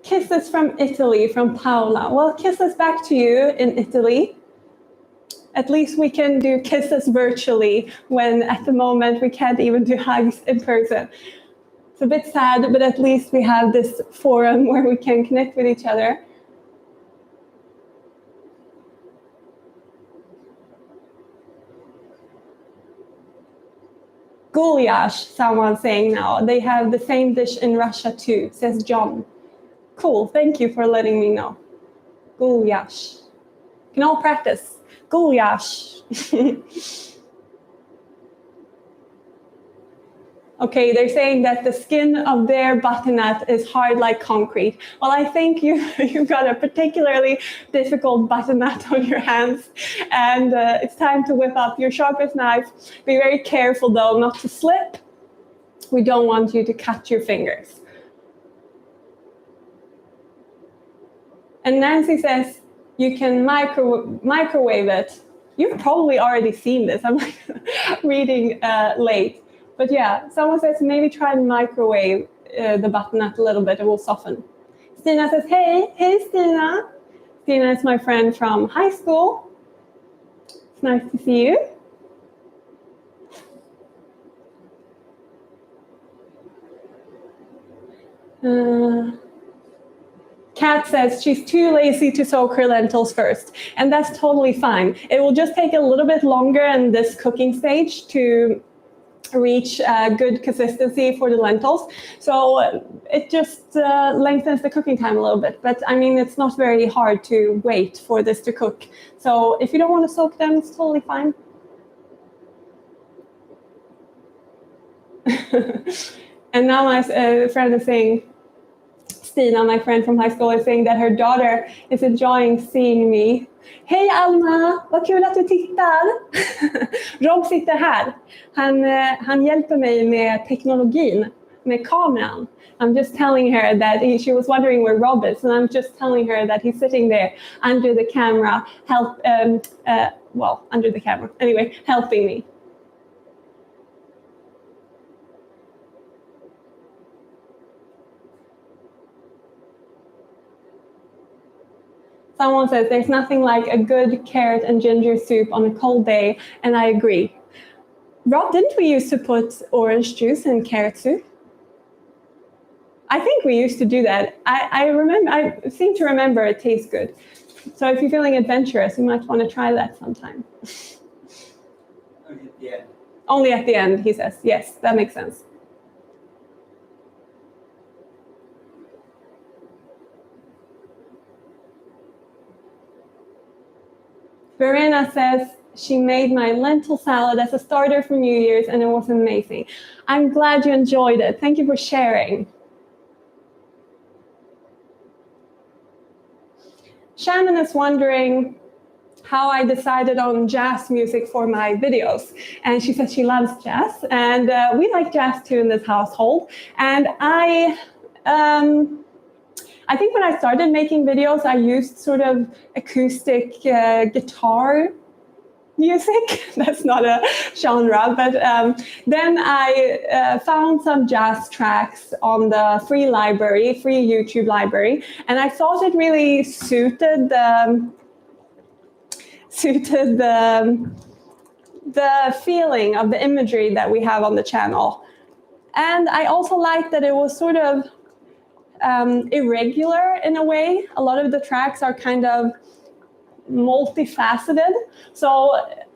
Kisses from Italy, from Paola. Well, kisses back to you in Italy. At least we can do kisses virtually when at the moment we can't even do hugs in person. It's a bit sad, but at least we have this forum where we can connect with each other. Goulash, someone's saying now. They have the same dish in Russia too, says John. Cool, thank you for letting me know. Goulash. You can all practice. Goulash. Okay, they're saying that the skin of their butternut is hard like concrete. Well, I think you've got a particularly difficult butternut on your hands, and it's time to whip up your sharpest knife. Be very careful though, not to slip. We don't want you to cut your fingers. And Nancy says you can microwave it. You've probably already seen this. I'm like reading late. But yeah, someone says maybe try and microwave the butternut a little bit. It will soften. Stina says, hey Stina. Stina is my friend from high school. It's nice to see you. Kat says she's too lazy to soak her lentils first, and that's totally fine. It will just take a little bit longer in this cooking stage to reach good consistency for the lentils. So it just lengthens the cooking time a little bit. But I mean, it's not very hard to wait for this to cook. So if you don't want to soak them, it's totally fine. And now my friend is saying, Stina, my friend from high school, is saying that her daughter is enjoying seeing me. Hej Alma, vad kul att du tittar. Rob sitter här. Han hjälper mig med teknologin, med kameran. I'm just telling her that she was wondering where Rob is, and I'm just telling her that he's sitting there under the camera, under the camera, anyway, helping me. Someone says there's nothing like a good carrot and ginger soup on a cold day, and I agree. Rob, didn't we used to put orange juice in carrot soup? I think we used to do that. I seem to remember it tastes good. So if you're feeling adventurous, you might want to try that sometime. Only at the end. Only at the end, he says. Yes, that makes sense. Verena says she made my lentil salad as a starter for New Year's, and it was amazing. I'm glad you enjoyed it. Thank you for sharing. Shannon is wondering how I decided on jazz music for my videos. And she said she loves jazz, and we like jazz too in this household. And I think when I started making videos, I used sort of acoustic guitar music. That's not a genre, but then I found some jazz tracks on the free YouTube library, and I thought it really suited the feeling of the imagery that we have on the channel. And I also liked that it was sort of irregular in a way. A lot of the tracks are kind of multifaceted, so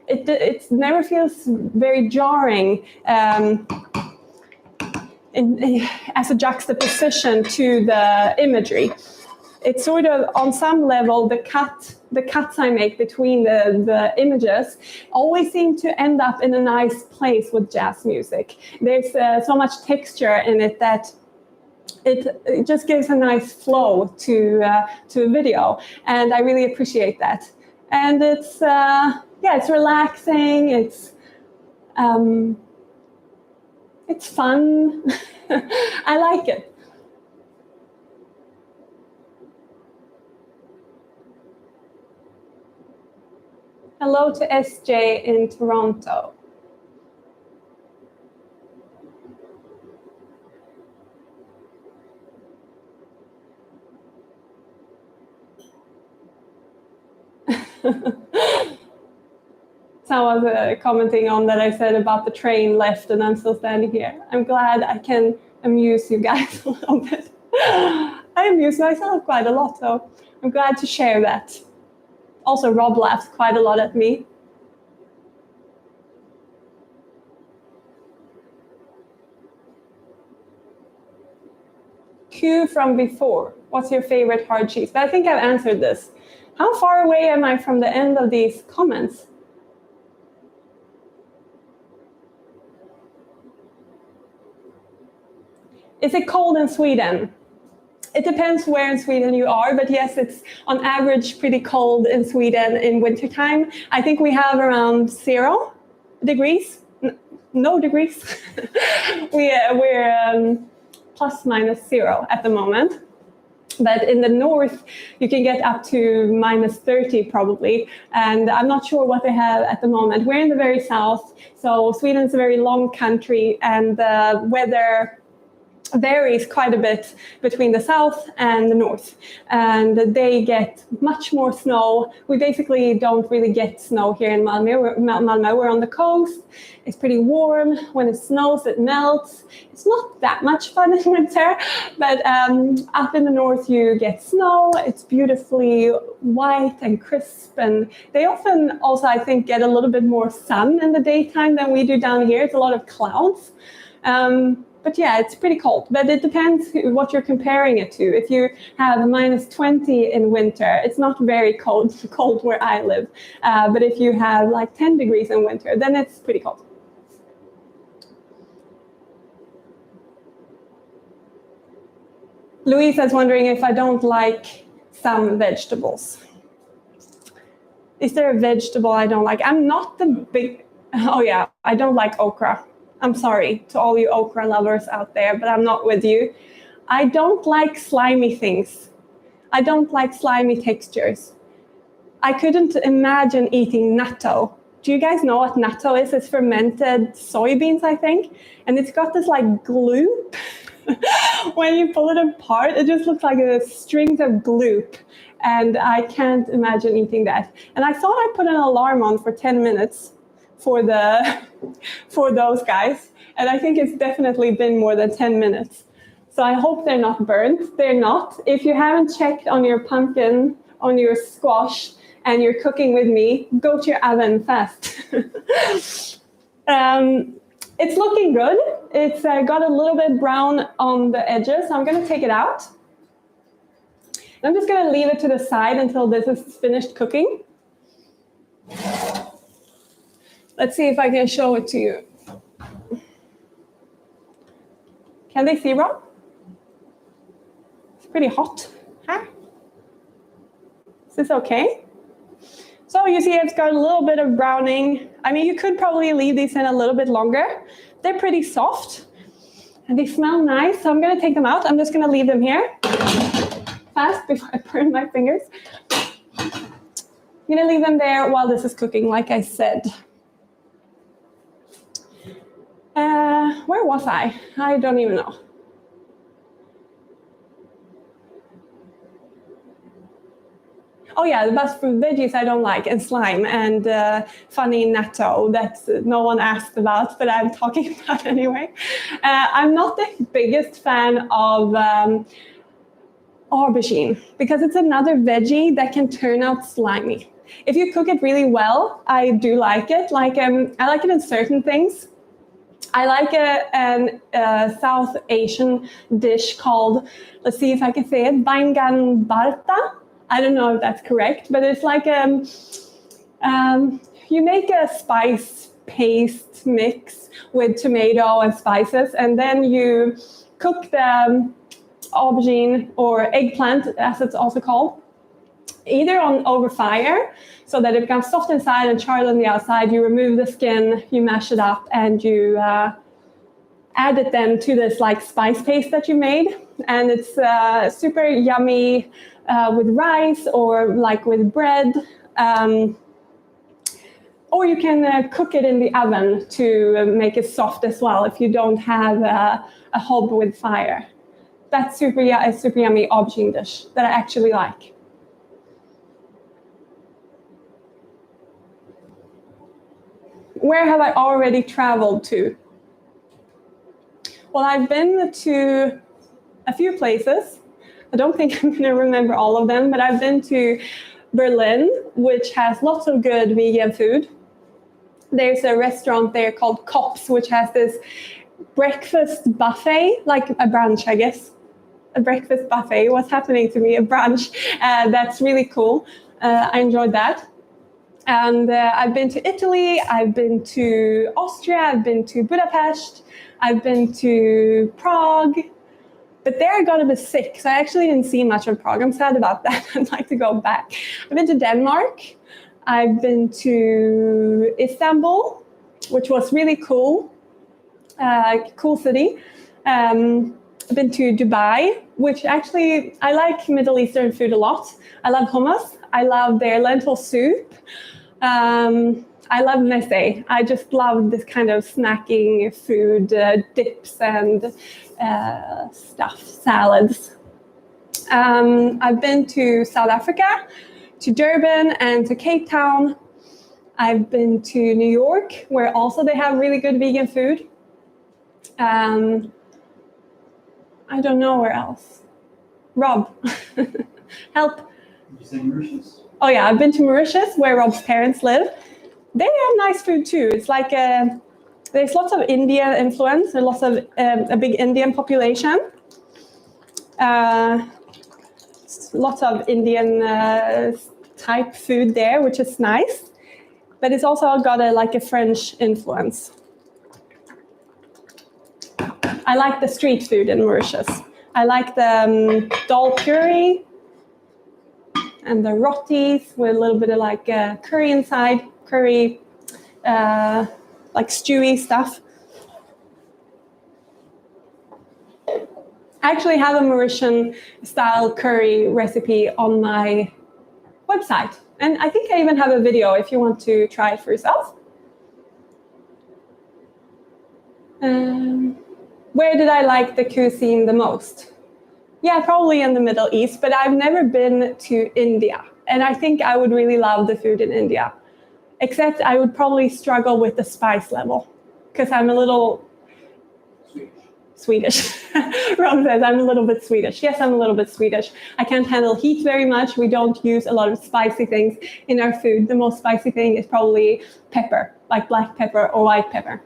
it never feels very jarring as a juxtaposition to the imagery. It's sort of, on some level, the cuts I make between the images always seem to end up in a nice place with jazz music. There's so much texture in it that it just gives a nice flow to a video, and I really appreciate that. And it's it's relaxing. It's fun. I like it. Hello to SJ in Toronto. Someone was commenting on that I said about the train left and I'm still standing here. I'm glad I can amuse you guys a little bit. I amuse myself quite a lot, so I'm glad to share that. Also, Rob laughs quite a lot at me. Q from before. What's your favorite hard cheese? But I think I've answered this. How far away am I from the end of these comments? Is it cold in Sweden? It depends where in Sweden you are, but yes, it's on average pretty cold in Sweden in wintertime. I think we have around 0 degrees, no degrees. We're plus minus 0 at the moment. But in the north, you can get up to minus 30 probably. And I'm not sure what they have at the moment. We're in the very south, so Sweden's a very long country, and the weather varies quite a bit between the south and the north, and they get much more snow. We basically don't really get snow here in Malmö. We're on the coast. It's pretty warm. When it snows, it melts. It's not that much fun in winter, but up in the north you get snow. It's beautifully white and crisp, and they often also, I think, get a little bit more sun in the daytime than we do down here. It's a lot of clouds. But yeah, it's pretty cold, but it depends what you're comparing it to. If you have minus 20 in winter, it's not very cold where I live. But if you have like 10 degrees in winter, then it's pretty cold. Louisa is wondering if I don't like some vegetables. Is there a vegetable I don't like? I'm not the big, oh yeah, I don't like okra. I'm sorry to all you okra lovers out there, but I'm not with you. I don't like slimy things. I don't like slimy textures. I couldn't imagine eating natto. Do you guys know what natto is? It's fermented soybeans, I think. And it's got this like gloop. When you pull it apart, it just looks like a strings of gloop. And I can't imagine eating that. And I thought I put an alarm on for 10 minutes. For those guys, and I think it's definitely been more than 10 minutes. So I hope they're not burnt. They're not. If you haven't checked on your pumpkin, on your squash, and you're cooking with me, go to your oven fast. It's looking good. It's got a little bit brown on the edges, so I'm going to take it out. I'm just going to leave it to the side until this is finished cooking. Let's see if I can show it to you. Can they see, Rob? It's pretty hot. Huh? Is this okay? So you see it's got a little bit of browning. I mean, you could probably leave these in a little bit longer. They're pretty soft and they smell nice. So I'm gonna take them out. I'm just gonna leave them here fast before I burn my fingers. I'm gonna leave them there while this is cooking, like I said. Where was I? I don't even know. Oh yeah, the best fruit veggies I don't like, and slime, and funny natto that no one asked about, but I'm talking about anyway. I'm not the biggest fan of aubergine, because it's another veggie that can turn out slimy. If you cook it really well, I do like it. Like I like it in certain things. I like a South Asian dish called, let's see if I can say it, Bangan Barta. I don't know if that's correct, but it's like you make a spice paste mix with tomato and spices, and then you cook the aubergine or eggplant, as it's also called, either over fire so that it becomes soft inside and charred on the outside. You remove the skin, you mash it up, and you add it then to this like spice paste that you made, and it's super yummy with rice or like with bread, or you can cook it in the oven to make it soft as well if you don't have a hob with fire. That's a super yummy aubergine dish that I actually like. Where have I already traveled to? Well, I've been to a few places. I don't think I'm going to remember all of them, but I've been to Berlin, which has lots of good vegan food. There's a restaurant there called Kops, which has this breakfast buffet, like a brunch, I guess. A breakfast buffet. What's happening to me? A brunch. That's really cool. I enjoyed that. And I've been to Italy, I've been to Austria, I've been to Budapest, I've been to Prague. But there I got a bit sick, so I actually didn't see much of Prague. I'm sad about that. I'd like to go back. I've been to Denmark. I've been to Istanbul, which was really cool. Cool city. I've been to Dubai, which actually, I like Middle Eastern food a lot. I love hummus. I love their lentil soup. I love meze. I just love this kind of snacking food, dips and stuff, salads. I've been to South Africa, to Durban and to Cape Town. I've been to New York, where also they have really good vegan food. I don't know where else. Rob, help. Did you say Mauritius? Oh yeah, I've been to Mauritius, where Rob's parents live. They have nice food too. It's like there's lots of Indian influence and lots of a big Indian population. Lots of Indian type food there, which is nice. But it's also got a French influence. I like the street food in Mauritius. I like the dal curry and the rotis with a little bit of curry inside, stewy stuff. I actually have a Mauritian style curry recipe on my website. And I think I even have a video if you want to try it for yourself. Where did I like the cuisine the most? Yeah, probably in the Middle East, but I've never been to India. And I think I would really love the food in India. Except I would probably struggle with the spice level because I'm a little Swedish. Rob says I'm a little bit Swedish. Yes, I'm a little bit Swedish. I can't handle heat very much. We don't use a lot of spicy things in our food. The most spicy thing is probably pepper, like black pepper or white pepper.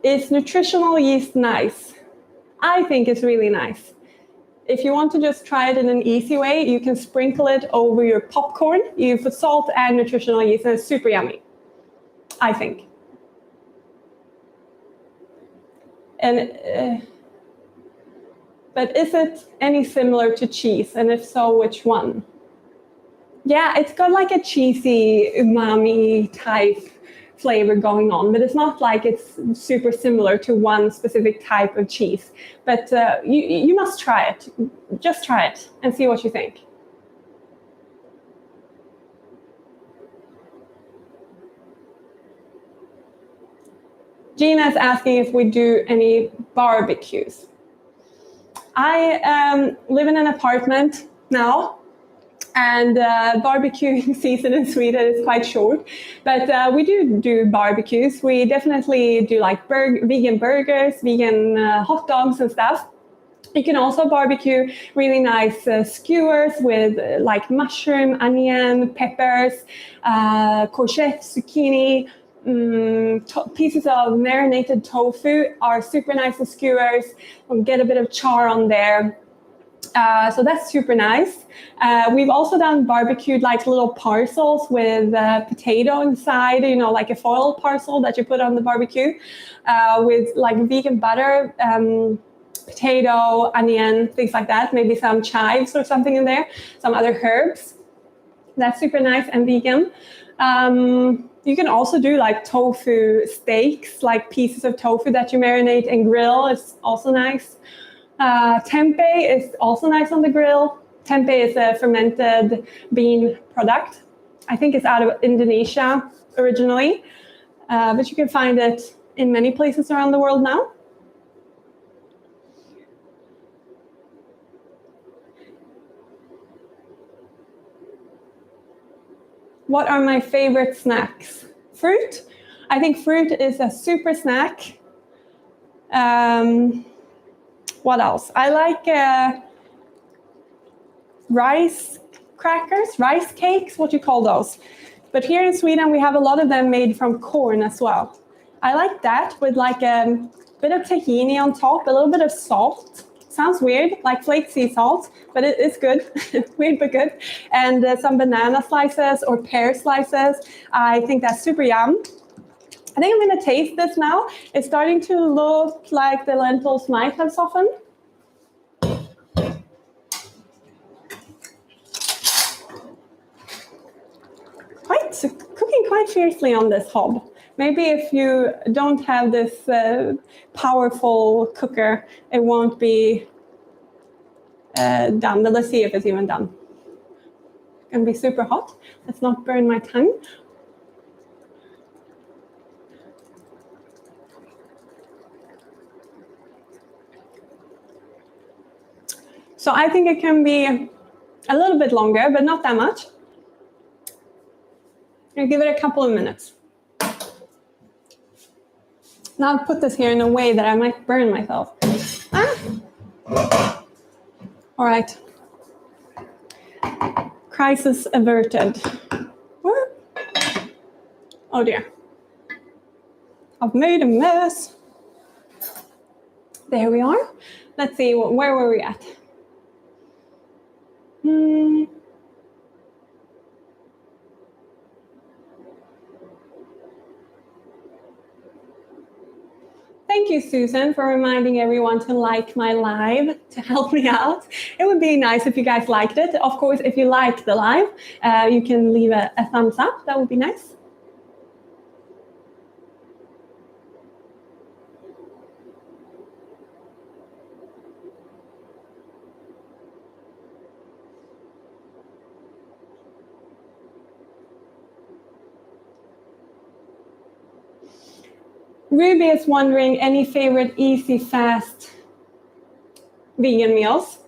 Is nutritional yeast nice? I think it's really nice. If you want to just try it in an easy way, you can sprinkle it over your popcorn. You put salt and nutritional yeast, and it's super yummy, I think. And but is it any similar to cheese? And if so, which one? Yeah, it's got like a cheesy umami type flavor going on, but it's not like it's super similar to one specific type of cheese. But you must try it. Just try it and see what you think. Gina is asking if we do any barbecues. I live in an apartment now, and barbecue season in Sweden is quite short, but we do barbecues. We definitely do like vegan burgers, vegan hot dogs and stuff. You can also barbecue really nice skewers with like mushroom, onion, peppers, courgette, zucchini. Pieces of marinated tofu are super nice as skewers. We'll get a bit of char on there. So that's super nice. We've also done barbecued like little parcels with potato inside, you know, like a foil parcel that you put on the barbecue with like vegan butter, potato, onion, things like that. Maybe some chives or something in there, some other herbs. That's super nice and vegan. You can also do like tofu steaks, like pieces of tofu that you marinate and grill. It's also nice. Tempeh is also nice on the grill. Tempeh is a fermented bean product. I think it's out of Indonesia originally, but you can find it in many places around the world now. What are my favorite snacks? Fruit. I think fruit is a super snack. What else? I like rice crackers, rice cakes, what do you call those? But here in Sweden, we have a lot of them made from corn as well. I like that with like a bit of tahini on top, a little bit of salt. Sounds weird, like flake sea salt, but it's good. Weird but good. And some banana slices or pear slices. I think that's super yum. I think I'm going to taste this now. It's starting to look like the lentils might have softened. Cooking quite fiercely on this hob. Maybe if you don't have this powerful cooker, it won't be done. But let's see if it's even done. It's going to be super hot. Let's not burn my tongue. So I think it can be a little bit longer, but not that much. I'll give it a couple of minutes. Now I'll put this here in a way that I might burn myself. All right. Crisis averted. Oh dear. I've made a mess. There we are. Let's see, where were we at? Thank you, Susan, for reminding everyone to like my live to help me out. It would be nice if you guys liked it. Of course, if you liked the live, you can leave a thumbs up. That would be nice. Ruby is wondering, any favorite easy, fast vegan meals?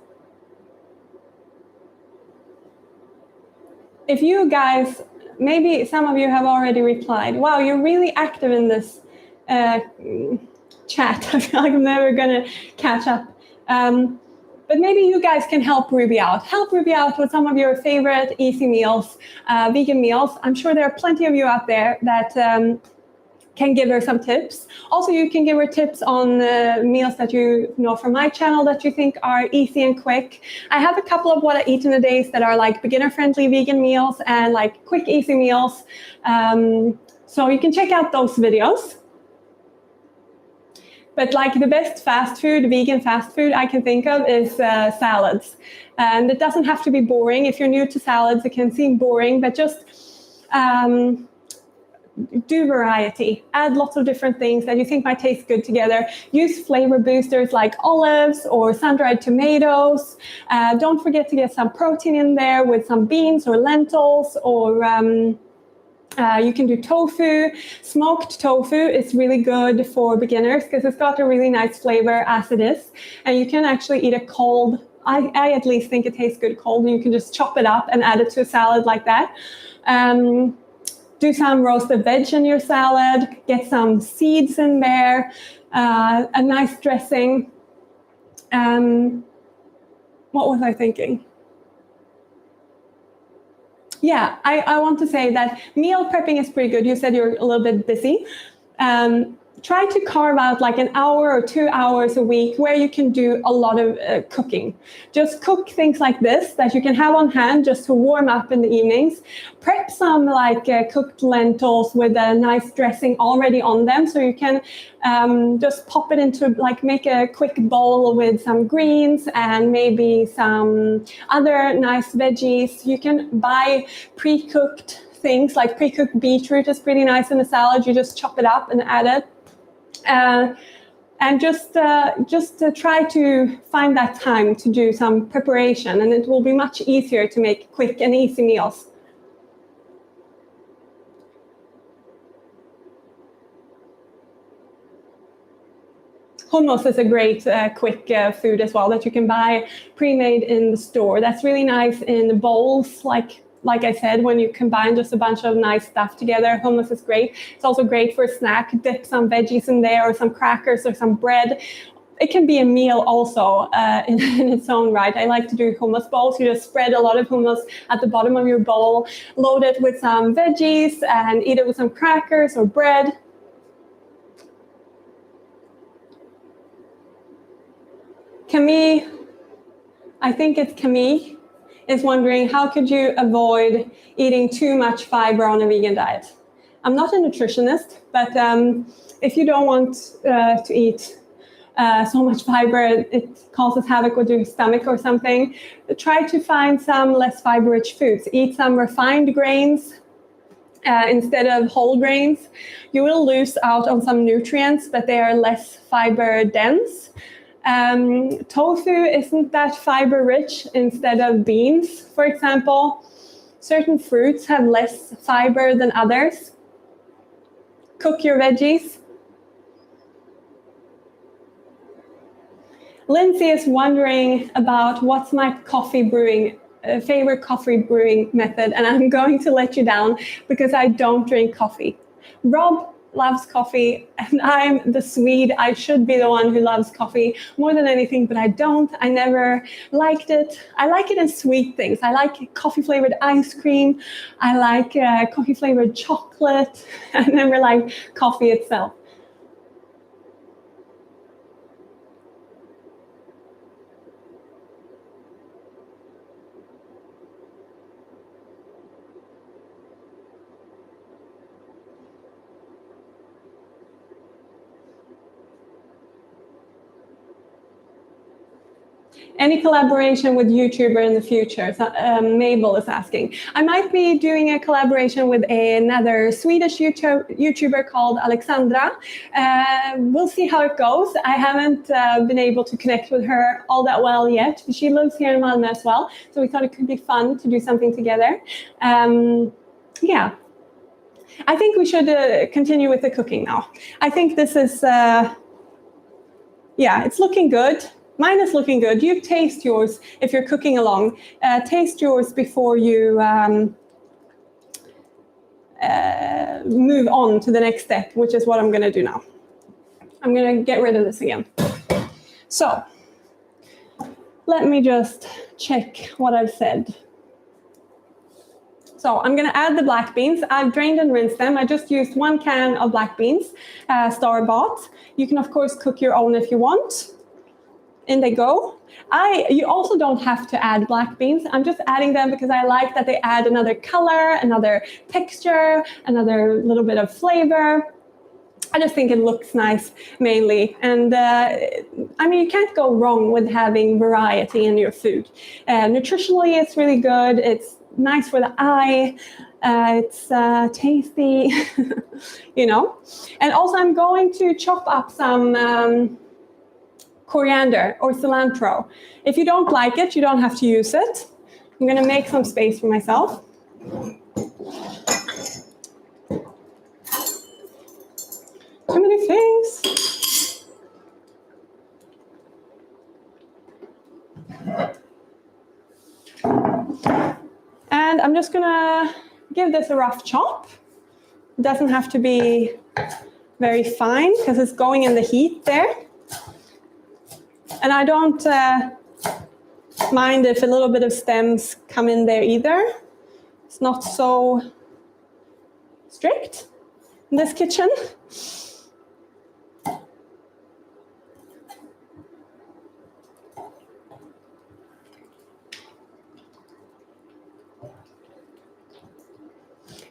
If you guys, maybe some of you have already replied. Wow, you're really active in this chat. I feel like I'm never going to catch up. But maybe you guys can help Ruby out. Help Ruby out with some of your favorite easy meals, vegan meals. I'm sure there are plenty of you out there that can give her some tips. Also, you can give her tips on meals that you know from my channel that you think are easy and quick. I have a couple of what I eat in a day that are like beginner-friendly vegan meals and like quick, easy meals. So you can check out those videos. But like the best fast food, vegan fast food I can think of is salads. And it doesn't have to be boring. If you're new to salads, it can seem boring, but just do variety. Add lots of different things that you think might taste good together. Use flavor boosters like olives or sun-dried tomatoes. Don't forget to get some protein in there with some beans or lentils, or you can do tofu. Smoked tofu is really good for beginners because it's got a really nice flavor as it is. And you can actually eat it cold. I at least think it tastes good cold. You can just chop it up and add it to a salad like that. Do some roasted veg in your salad. Get some seeds in there. A nice dressing. What was I thinking? Yeah, I want to say that meal prepping is pretty good. You said you're a little bit busy. Try to carve out like an hour or 2 hours a week where you can do a lot of cooking. Just cook things like this that you can have on hand just to warm up in the evenings. Prep some like cooked lentils with a nice dressing already on them, so you can just pop it into, like, make a quick bowl with some greens and maybe some other nice veggies. You can buy pre-cooked things, like pre-cooked beetroot is pretty nice in a salad. You just chop it up and add it. And just try to find that time to do some preparation, and it will be much easier to make quick and easy meals. Hummus is a great quick food as well that you can buy pre-made in the store. That's really nice in bowls, like I said, when you combine just a bunch of nice stuff together. Hummus is great. It's also great for a snack. Dip some veggies in there or some crackers or some bread. It can be a meal also in its own right. I like to do hummus bowls. You just spread a lot of hummus at the bottom of your bowl, load it with some veggies, and eat it with some crackers or bread. Camille, I think it's Camille, is wondering, how could you avoid eating too much fiber on a vegan diet? I'm not a nutritionist, but if you don't want to eat so much fiber, it causes havoc with your stomach or something, try to find some less fiber-rich foods. Eat some refined grains instead of whole grains. You will lose out on some nutrients, but they are less fiber dense. Tofu isn't that fiber rich instead of beans, for example. Certain fruits have less fiber than others. Cook your veggies. Lindsay is wondering about what's my favorite coffee brewing method, and I'm going to let you down because I don't drink coffee. Rob loves coffee, and I'm the Swede. I should be the one who loves coffee more than anything, but I don't. I never liked it. I like it in sweet things. I like coffee-flavored ice cream. I like coffee-flavored chocolate. I never liked coffee itself. Any collaboration with YouTuber in the future? Mabel is asking. I might be doing a collaboration with another Swedish YouTuber called Alexandra. We'll see how it goes. I haven't been able to connect with her all that well yet. She lives here in Malmö as well, so we thought it could be fun to do something together. Yeah. I think we should continue with the cooking now. I think this is, yeah, it's looking good. Mine is looking good. You taste yours if you're cooking along. Taste yours before you move on to the next step, which is what I'm going to do now. I'm going to get rid of this again. So let me just check what I've said. So I'm going to add the black beans. I've drained and rinsed them. I just used 1 can of black beans, store-bought. You can, of course, cook your own if you want. In they go. You also don't have to add black beans. I'm just adding them because I like that they add another color, another texture, another little bit of flavor. I just think it looks nice mainly. And I mean, you can't go wrong with having variety in your food. Nutritionally, it's really good. It's nice for the eye. It's tasty, you know. And also I'm going to chop up some coriander or cilantro. If you don't like it, you don't have to use it. I'm going to make some space for myself. Too many things. And I'm just gonna give this a rough chop. It doesn't have to be very fine because it's going in the heat there. And I don't mind if a little bit of stems come in there either. It's not so strict in this kitchen.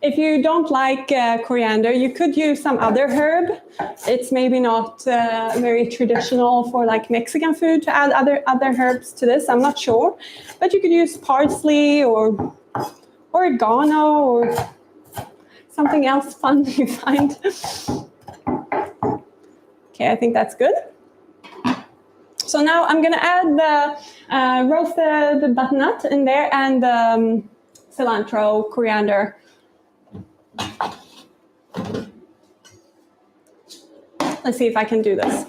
If you don't like coriander, you could use some other herb. It's maybe not very traditional for like Mexican food to add other herbs to this. I'm not sure, but you could use parsley or oregano or something else fun you find. Okay, I think that's good. So now I'm going to add the roasted butternut in there and cilantro, coriander. Let's see if I can do this.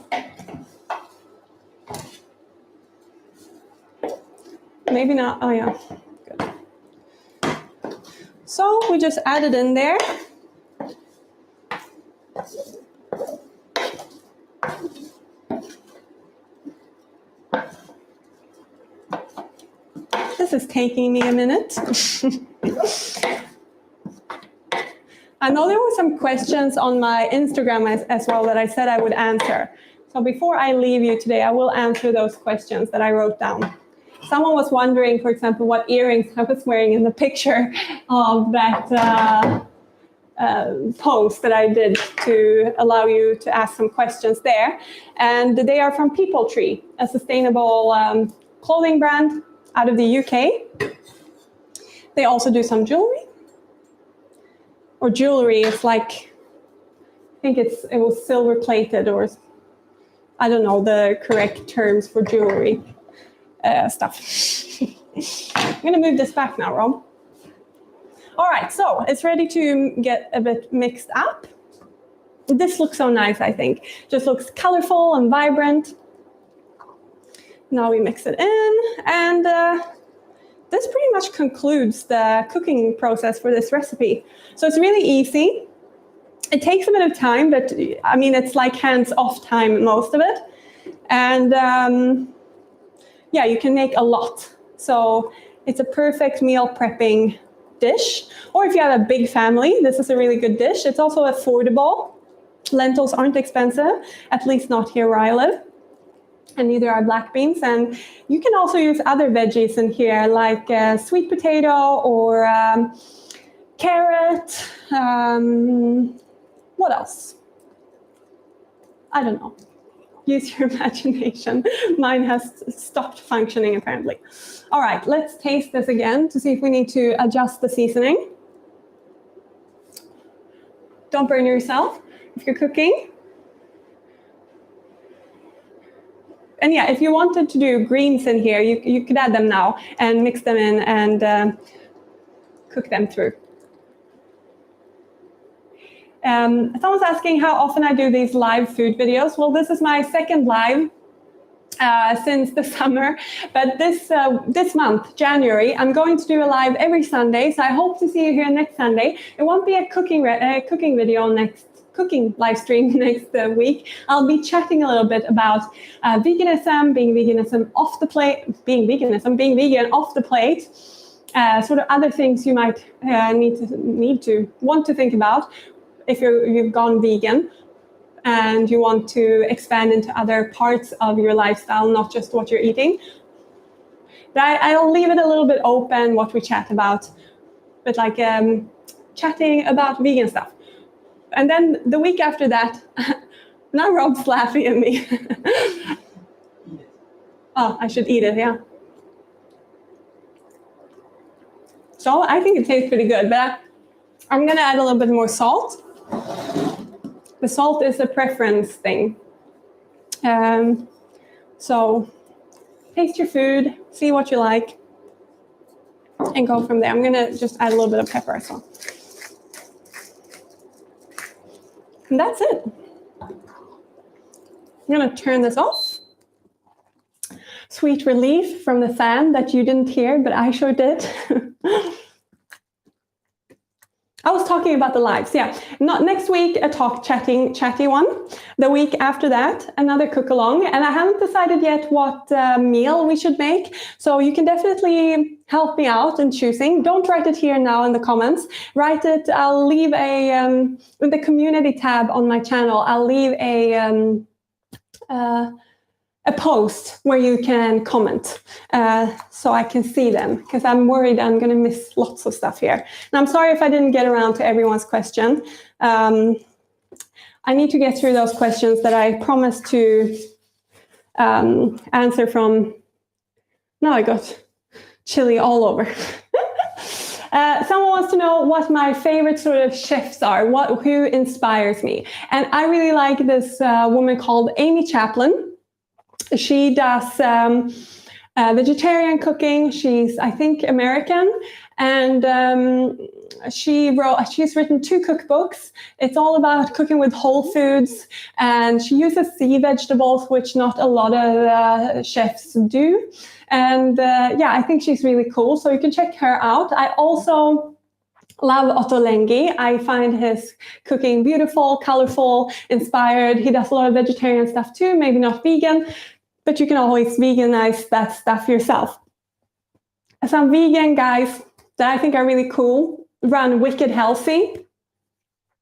Maybe not. Oh, yeah. Good. So we just add it in there. This is taking me a minute. I know there were some questions on my Instagram as well that I said I would answer. So before I leave you today, I will answer those questions that I wrote down. Someone was wondering, for example, what earrings I was wearing in the picture of that post that I did to allow you to ask some questions there. And they are from People Tree, a sustainable clothing brand out of the UK. They also do some jewelry. Or jewelry, it's like, I think it was silver plated, or I don't know the correct terms for jewelry stuff. I'm gonna move this back now, Rob. All right, so it's ready to get a bit mixed up. This looks so nice, I think. Just looks colorful and vibrant. Now we mix it in, and this pretty much concludes the cooking process for this recipe. So it's really easy. It takes a bit of time, but I mean, it's like hands-off time, most of it. And yeah, you can make a lot. So it's a perfect meal prepping dish. Or if you have a big family, this is a really good dish. It's also affordable. Lentils aren't expensive, at least not here where I live. And neither are black beans. And you can also use other veggies in here, like sweet potato or carrot. What else? I don't know. Use your imagination. Mine has stopped functioning, apparently. All right, let's taste this again to see if we need to adjust the seasoning. Don't burn yourself if you're cooking. And yeah, if you wanted to do greens in here, you could add them now and mix them in and cook them through. Someone's asking how often I do these live food videos. Well, this is my second live since the summer, but this month, January, I'm going to do a live every Sunday. So I hope to see you here next Sunday. It won't be a cooking live stream next week. I'll be chatting a little bit about veganism, being vegan off the plate, sort of other things you might want to think about if you've gone vegan and you want to expand into other parts of your lifestyle, not just what you're eating. But I'll leave it a little bit open what we chat about, but like chatting about vegan stuff. And then the week after that, now Rob's laughing at me. Oh, I should eat it, yeah. So I think it tastes pretty good, but I'm gonna add a little bit more salt. The salt is a preference thing. So taste your food, see what you like, and go from there. I'm gonna just add a little bit of pepper as well. And that's it. I'm gonna turn this off. Sweet relief from the fan that you didn't hear, but I sure did. I was talking about the lives, yeah. Not next week, a chatty one. The week after that, another cook along. And I haven't decided yet what meal we should make. So you can definitely help me out in choosing. Don't write it here now in the comments. Write it, I'll leave in the community tab on my channel, I'll leave a post where you can comment so I can see them, because I'm worried I'm going to miss lots of stuff here. And I'm sorry if I didn't get around to everyone's question. I need to get through those questions that I promised to answer from. Now I got chili all over. Someone wants to know what my favorite sort of chefs are, who inspires me. And I really like this woman called Amy Chaplin. She does vegetarian cooking. She's, I think, American, and she's written 2 cookbooks. It's all about cooking with whole foods, and she uses sea vegetables, which not a lot of chefs do. And yeah, I think she's really cool. So you can check her out. I also love Otto Lengi. I find his cooking beautiful, colorful, inspired. He does a lot of vegetarian stuff too, maybe not vegan, but you can always veganize that stuff yourself. Some vegan guys that I think are really cool run Wicked Healthy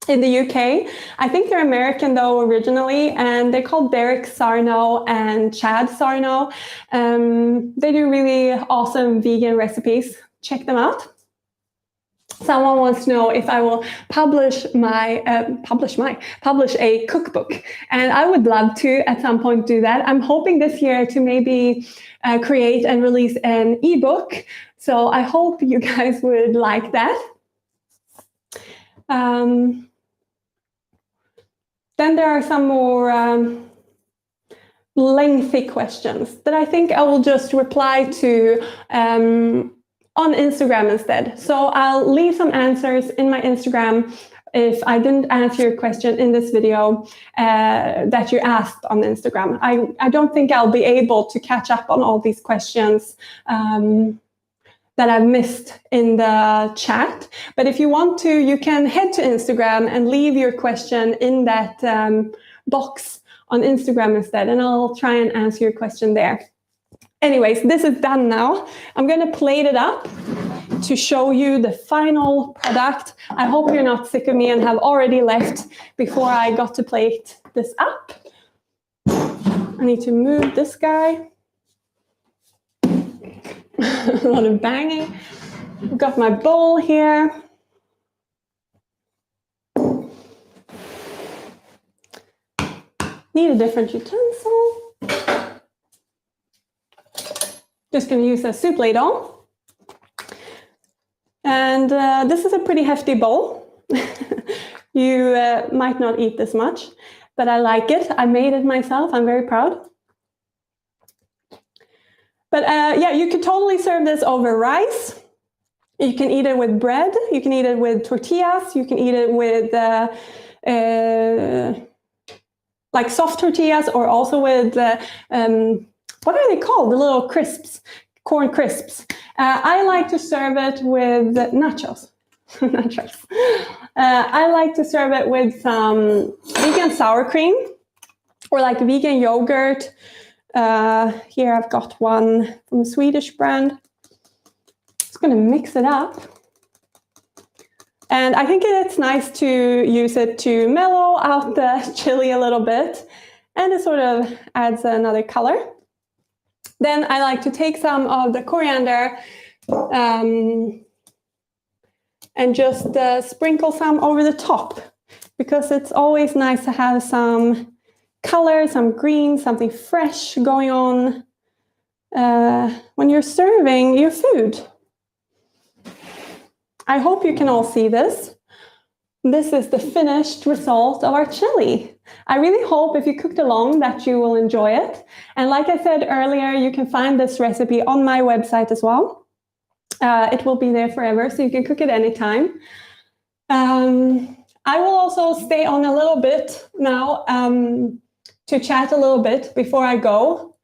in the UK. I think they're American though originally, and they're called Derek Sarno and Chad Sarno. They do really awesome vegan recipes. Check them out. Someone wants to know if I will publish a cookbook, and I would love to at some point do that. I'm hoping this year to maybe create and release an ebook. So I hope you guys would like that. Then there are some more lengthy questions that I think I will just reply to on Instagram instead. So I'll leave some answers in my Instagram if I didn't answer your question in this video that you asked on Instagram. I don't think I'll be able to catch up on all these questions that I've missed in the chat. But if you want to, you can head to Instagram and leave your question in that box on Instagram instead, and I'll try and answer your question there. Anyways, this is done now. I'm going to plate it up to show you the final product. I hope you're not sick of me and have already left before I got to plate this up. I need to move this guy. A lot of banging. I've got my bowl here. Need a different utensil. Just going to use a soup ladle. And this is a pretty hefty bowl. You might not eat this much, but I like it. I made it myself. I'm very proud. But yeah, you could totally serve this over rice. You can eat it with bread. You can eat it with tortillas. You can eat it with like soft tortillas, or also with what are they called? The little crisps, corn crisps. I like to serve it with nachos. Nachos. I like to serve it with some vegan sour cream or like vegan yogurt. Here I've got one from a Swedish brand. Just going to mix it up. And I think it's nice to use it to mellow out the chili a little bit. And it sort of adds another color. Then I like to take some of the coriander and just sprinkle some over the top, because it's always nice to have some color, some green, something fresh going on when you're serving your food. I hope you can all see this. This is the finished result of our chili. I really hope if you cooked along that you will enjoy it. And like I said earlier, you can find this recipe on my website as well. It will be there forever, so you can cook it anytime. I will also stay on a little bit now to chat a little bit before I go.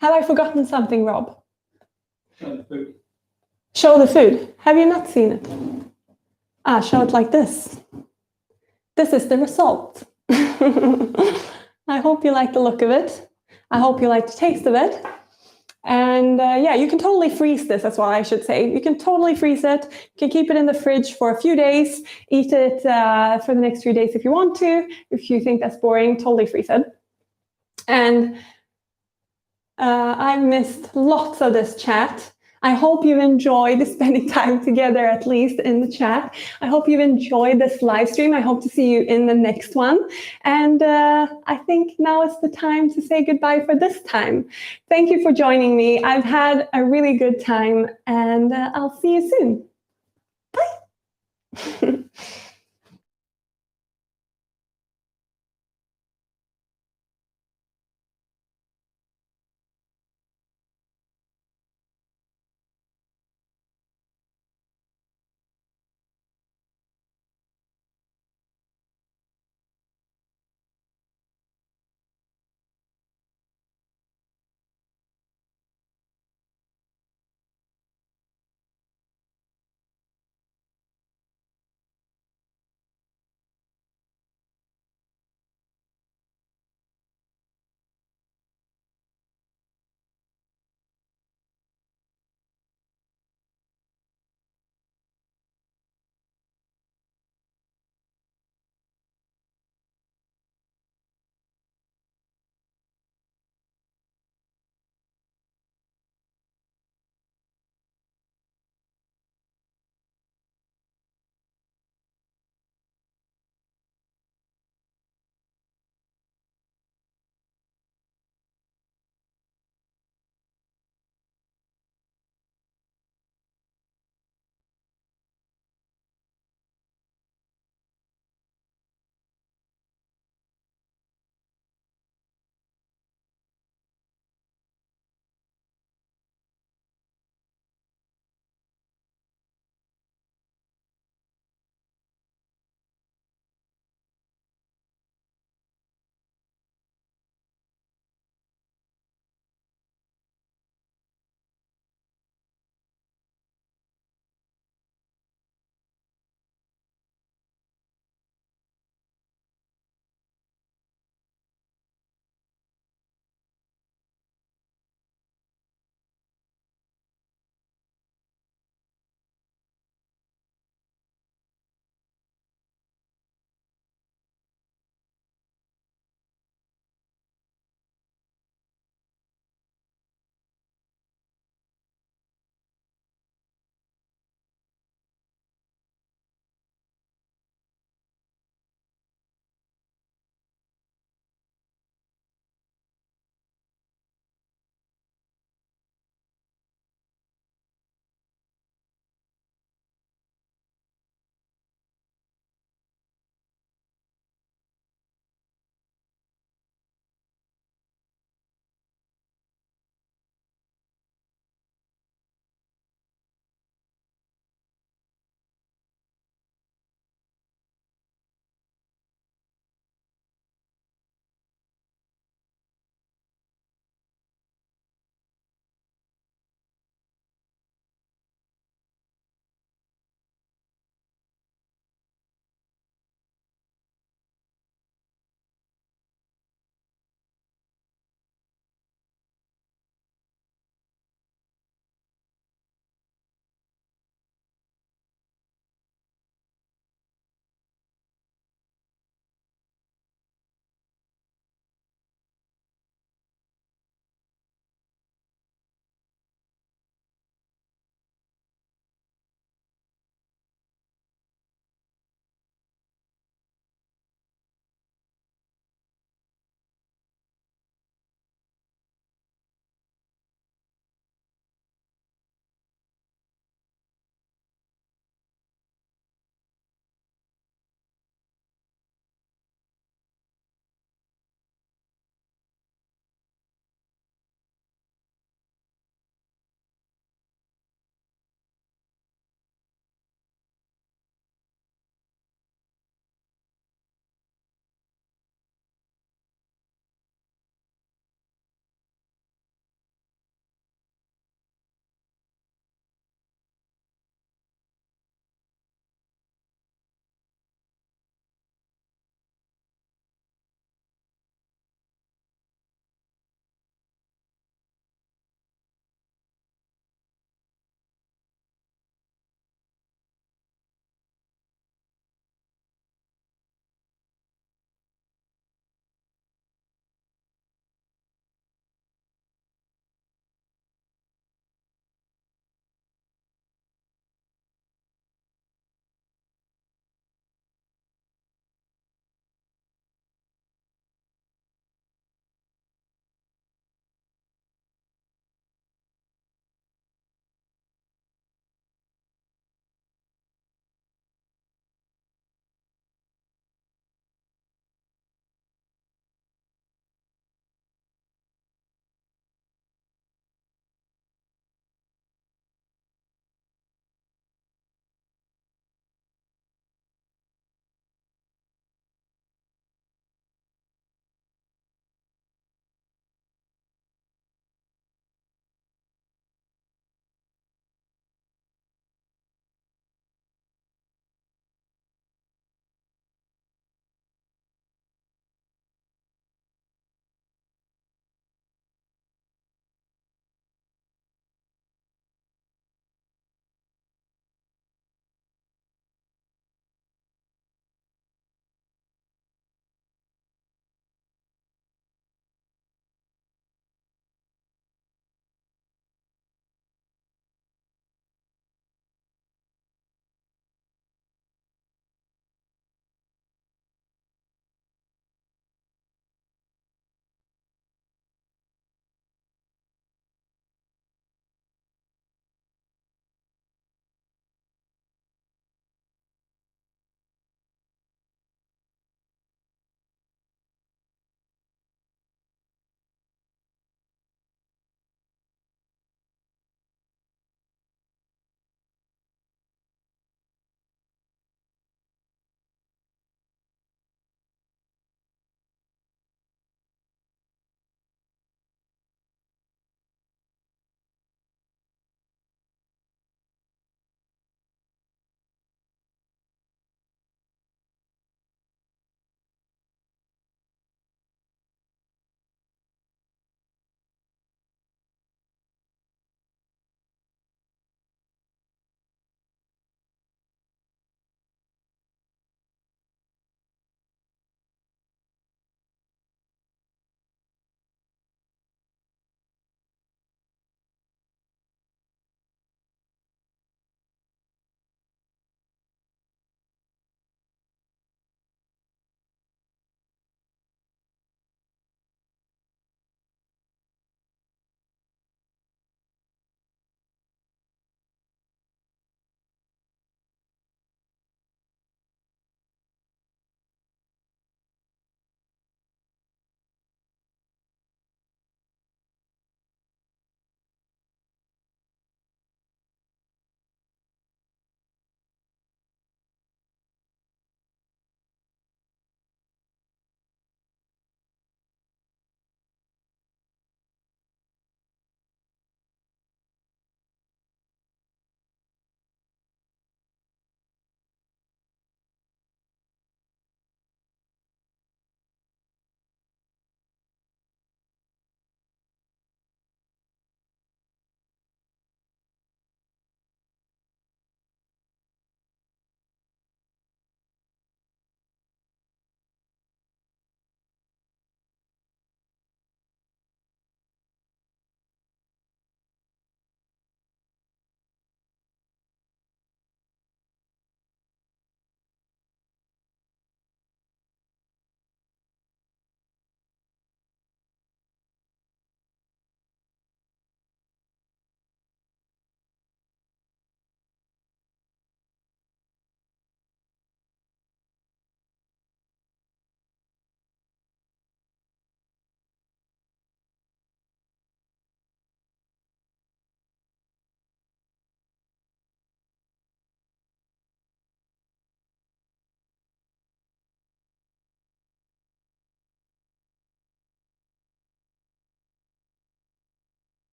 Have I forgotten something, Rob? Show the food. Show the food. Have you not seen it? Show it like this. This is the result. I hope you like the look of it. I hope you like the taste of it. And yeah, you can totally freeze this, that's what I should say. You can totally freeze it. You can keep it in the fridge for a few days. Eat it for the next few days if you want to. If you think that's boring, totally freeze it. And I've missed lots of this chat. I hope you've enjoyed spending time together, at least in the chat. I hope you've enjoyed this live stream. I hope to see you in the next one. And I think now is the time to say goodbye for this time. Thank you for joining me. I've had a really good time, and I'll see you soon. Bye.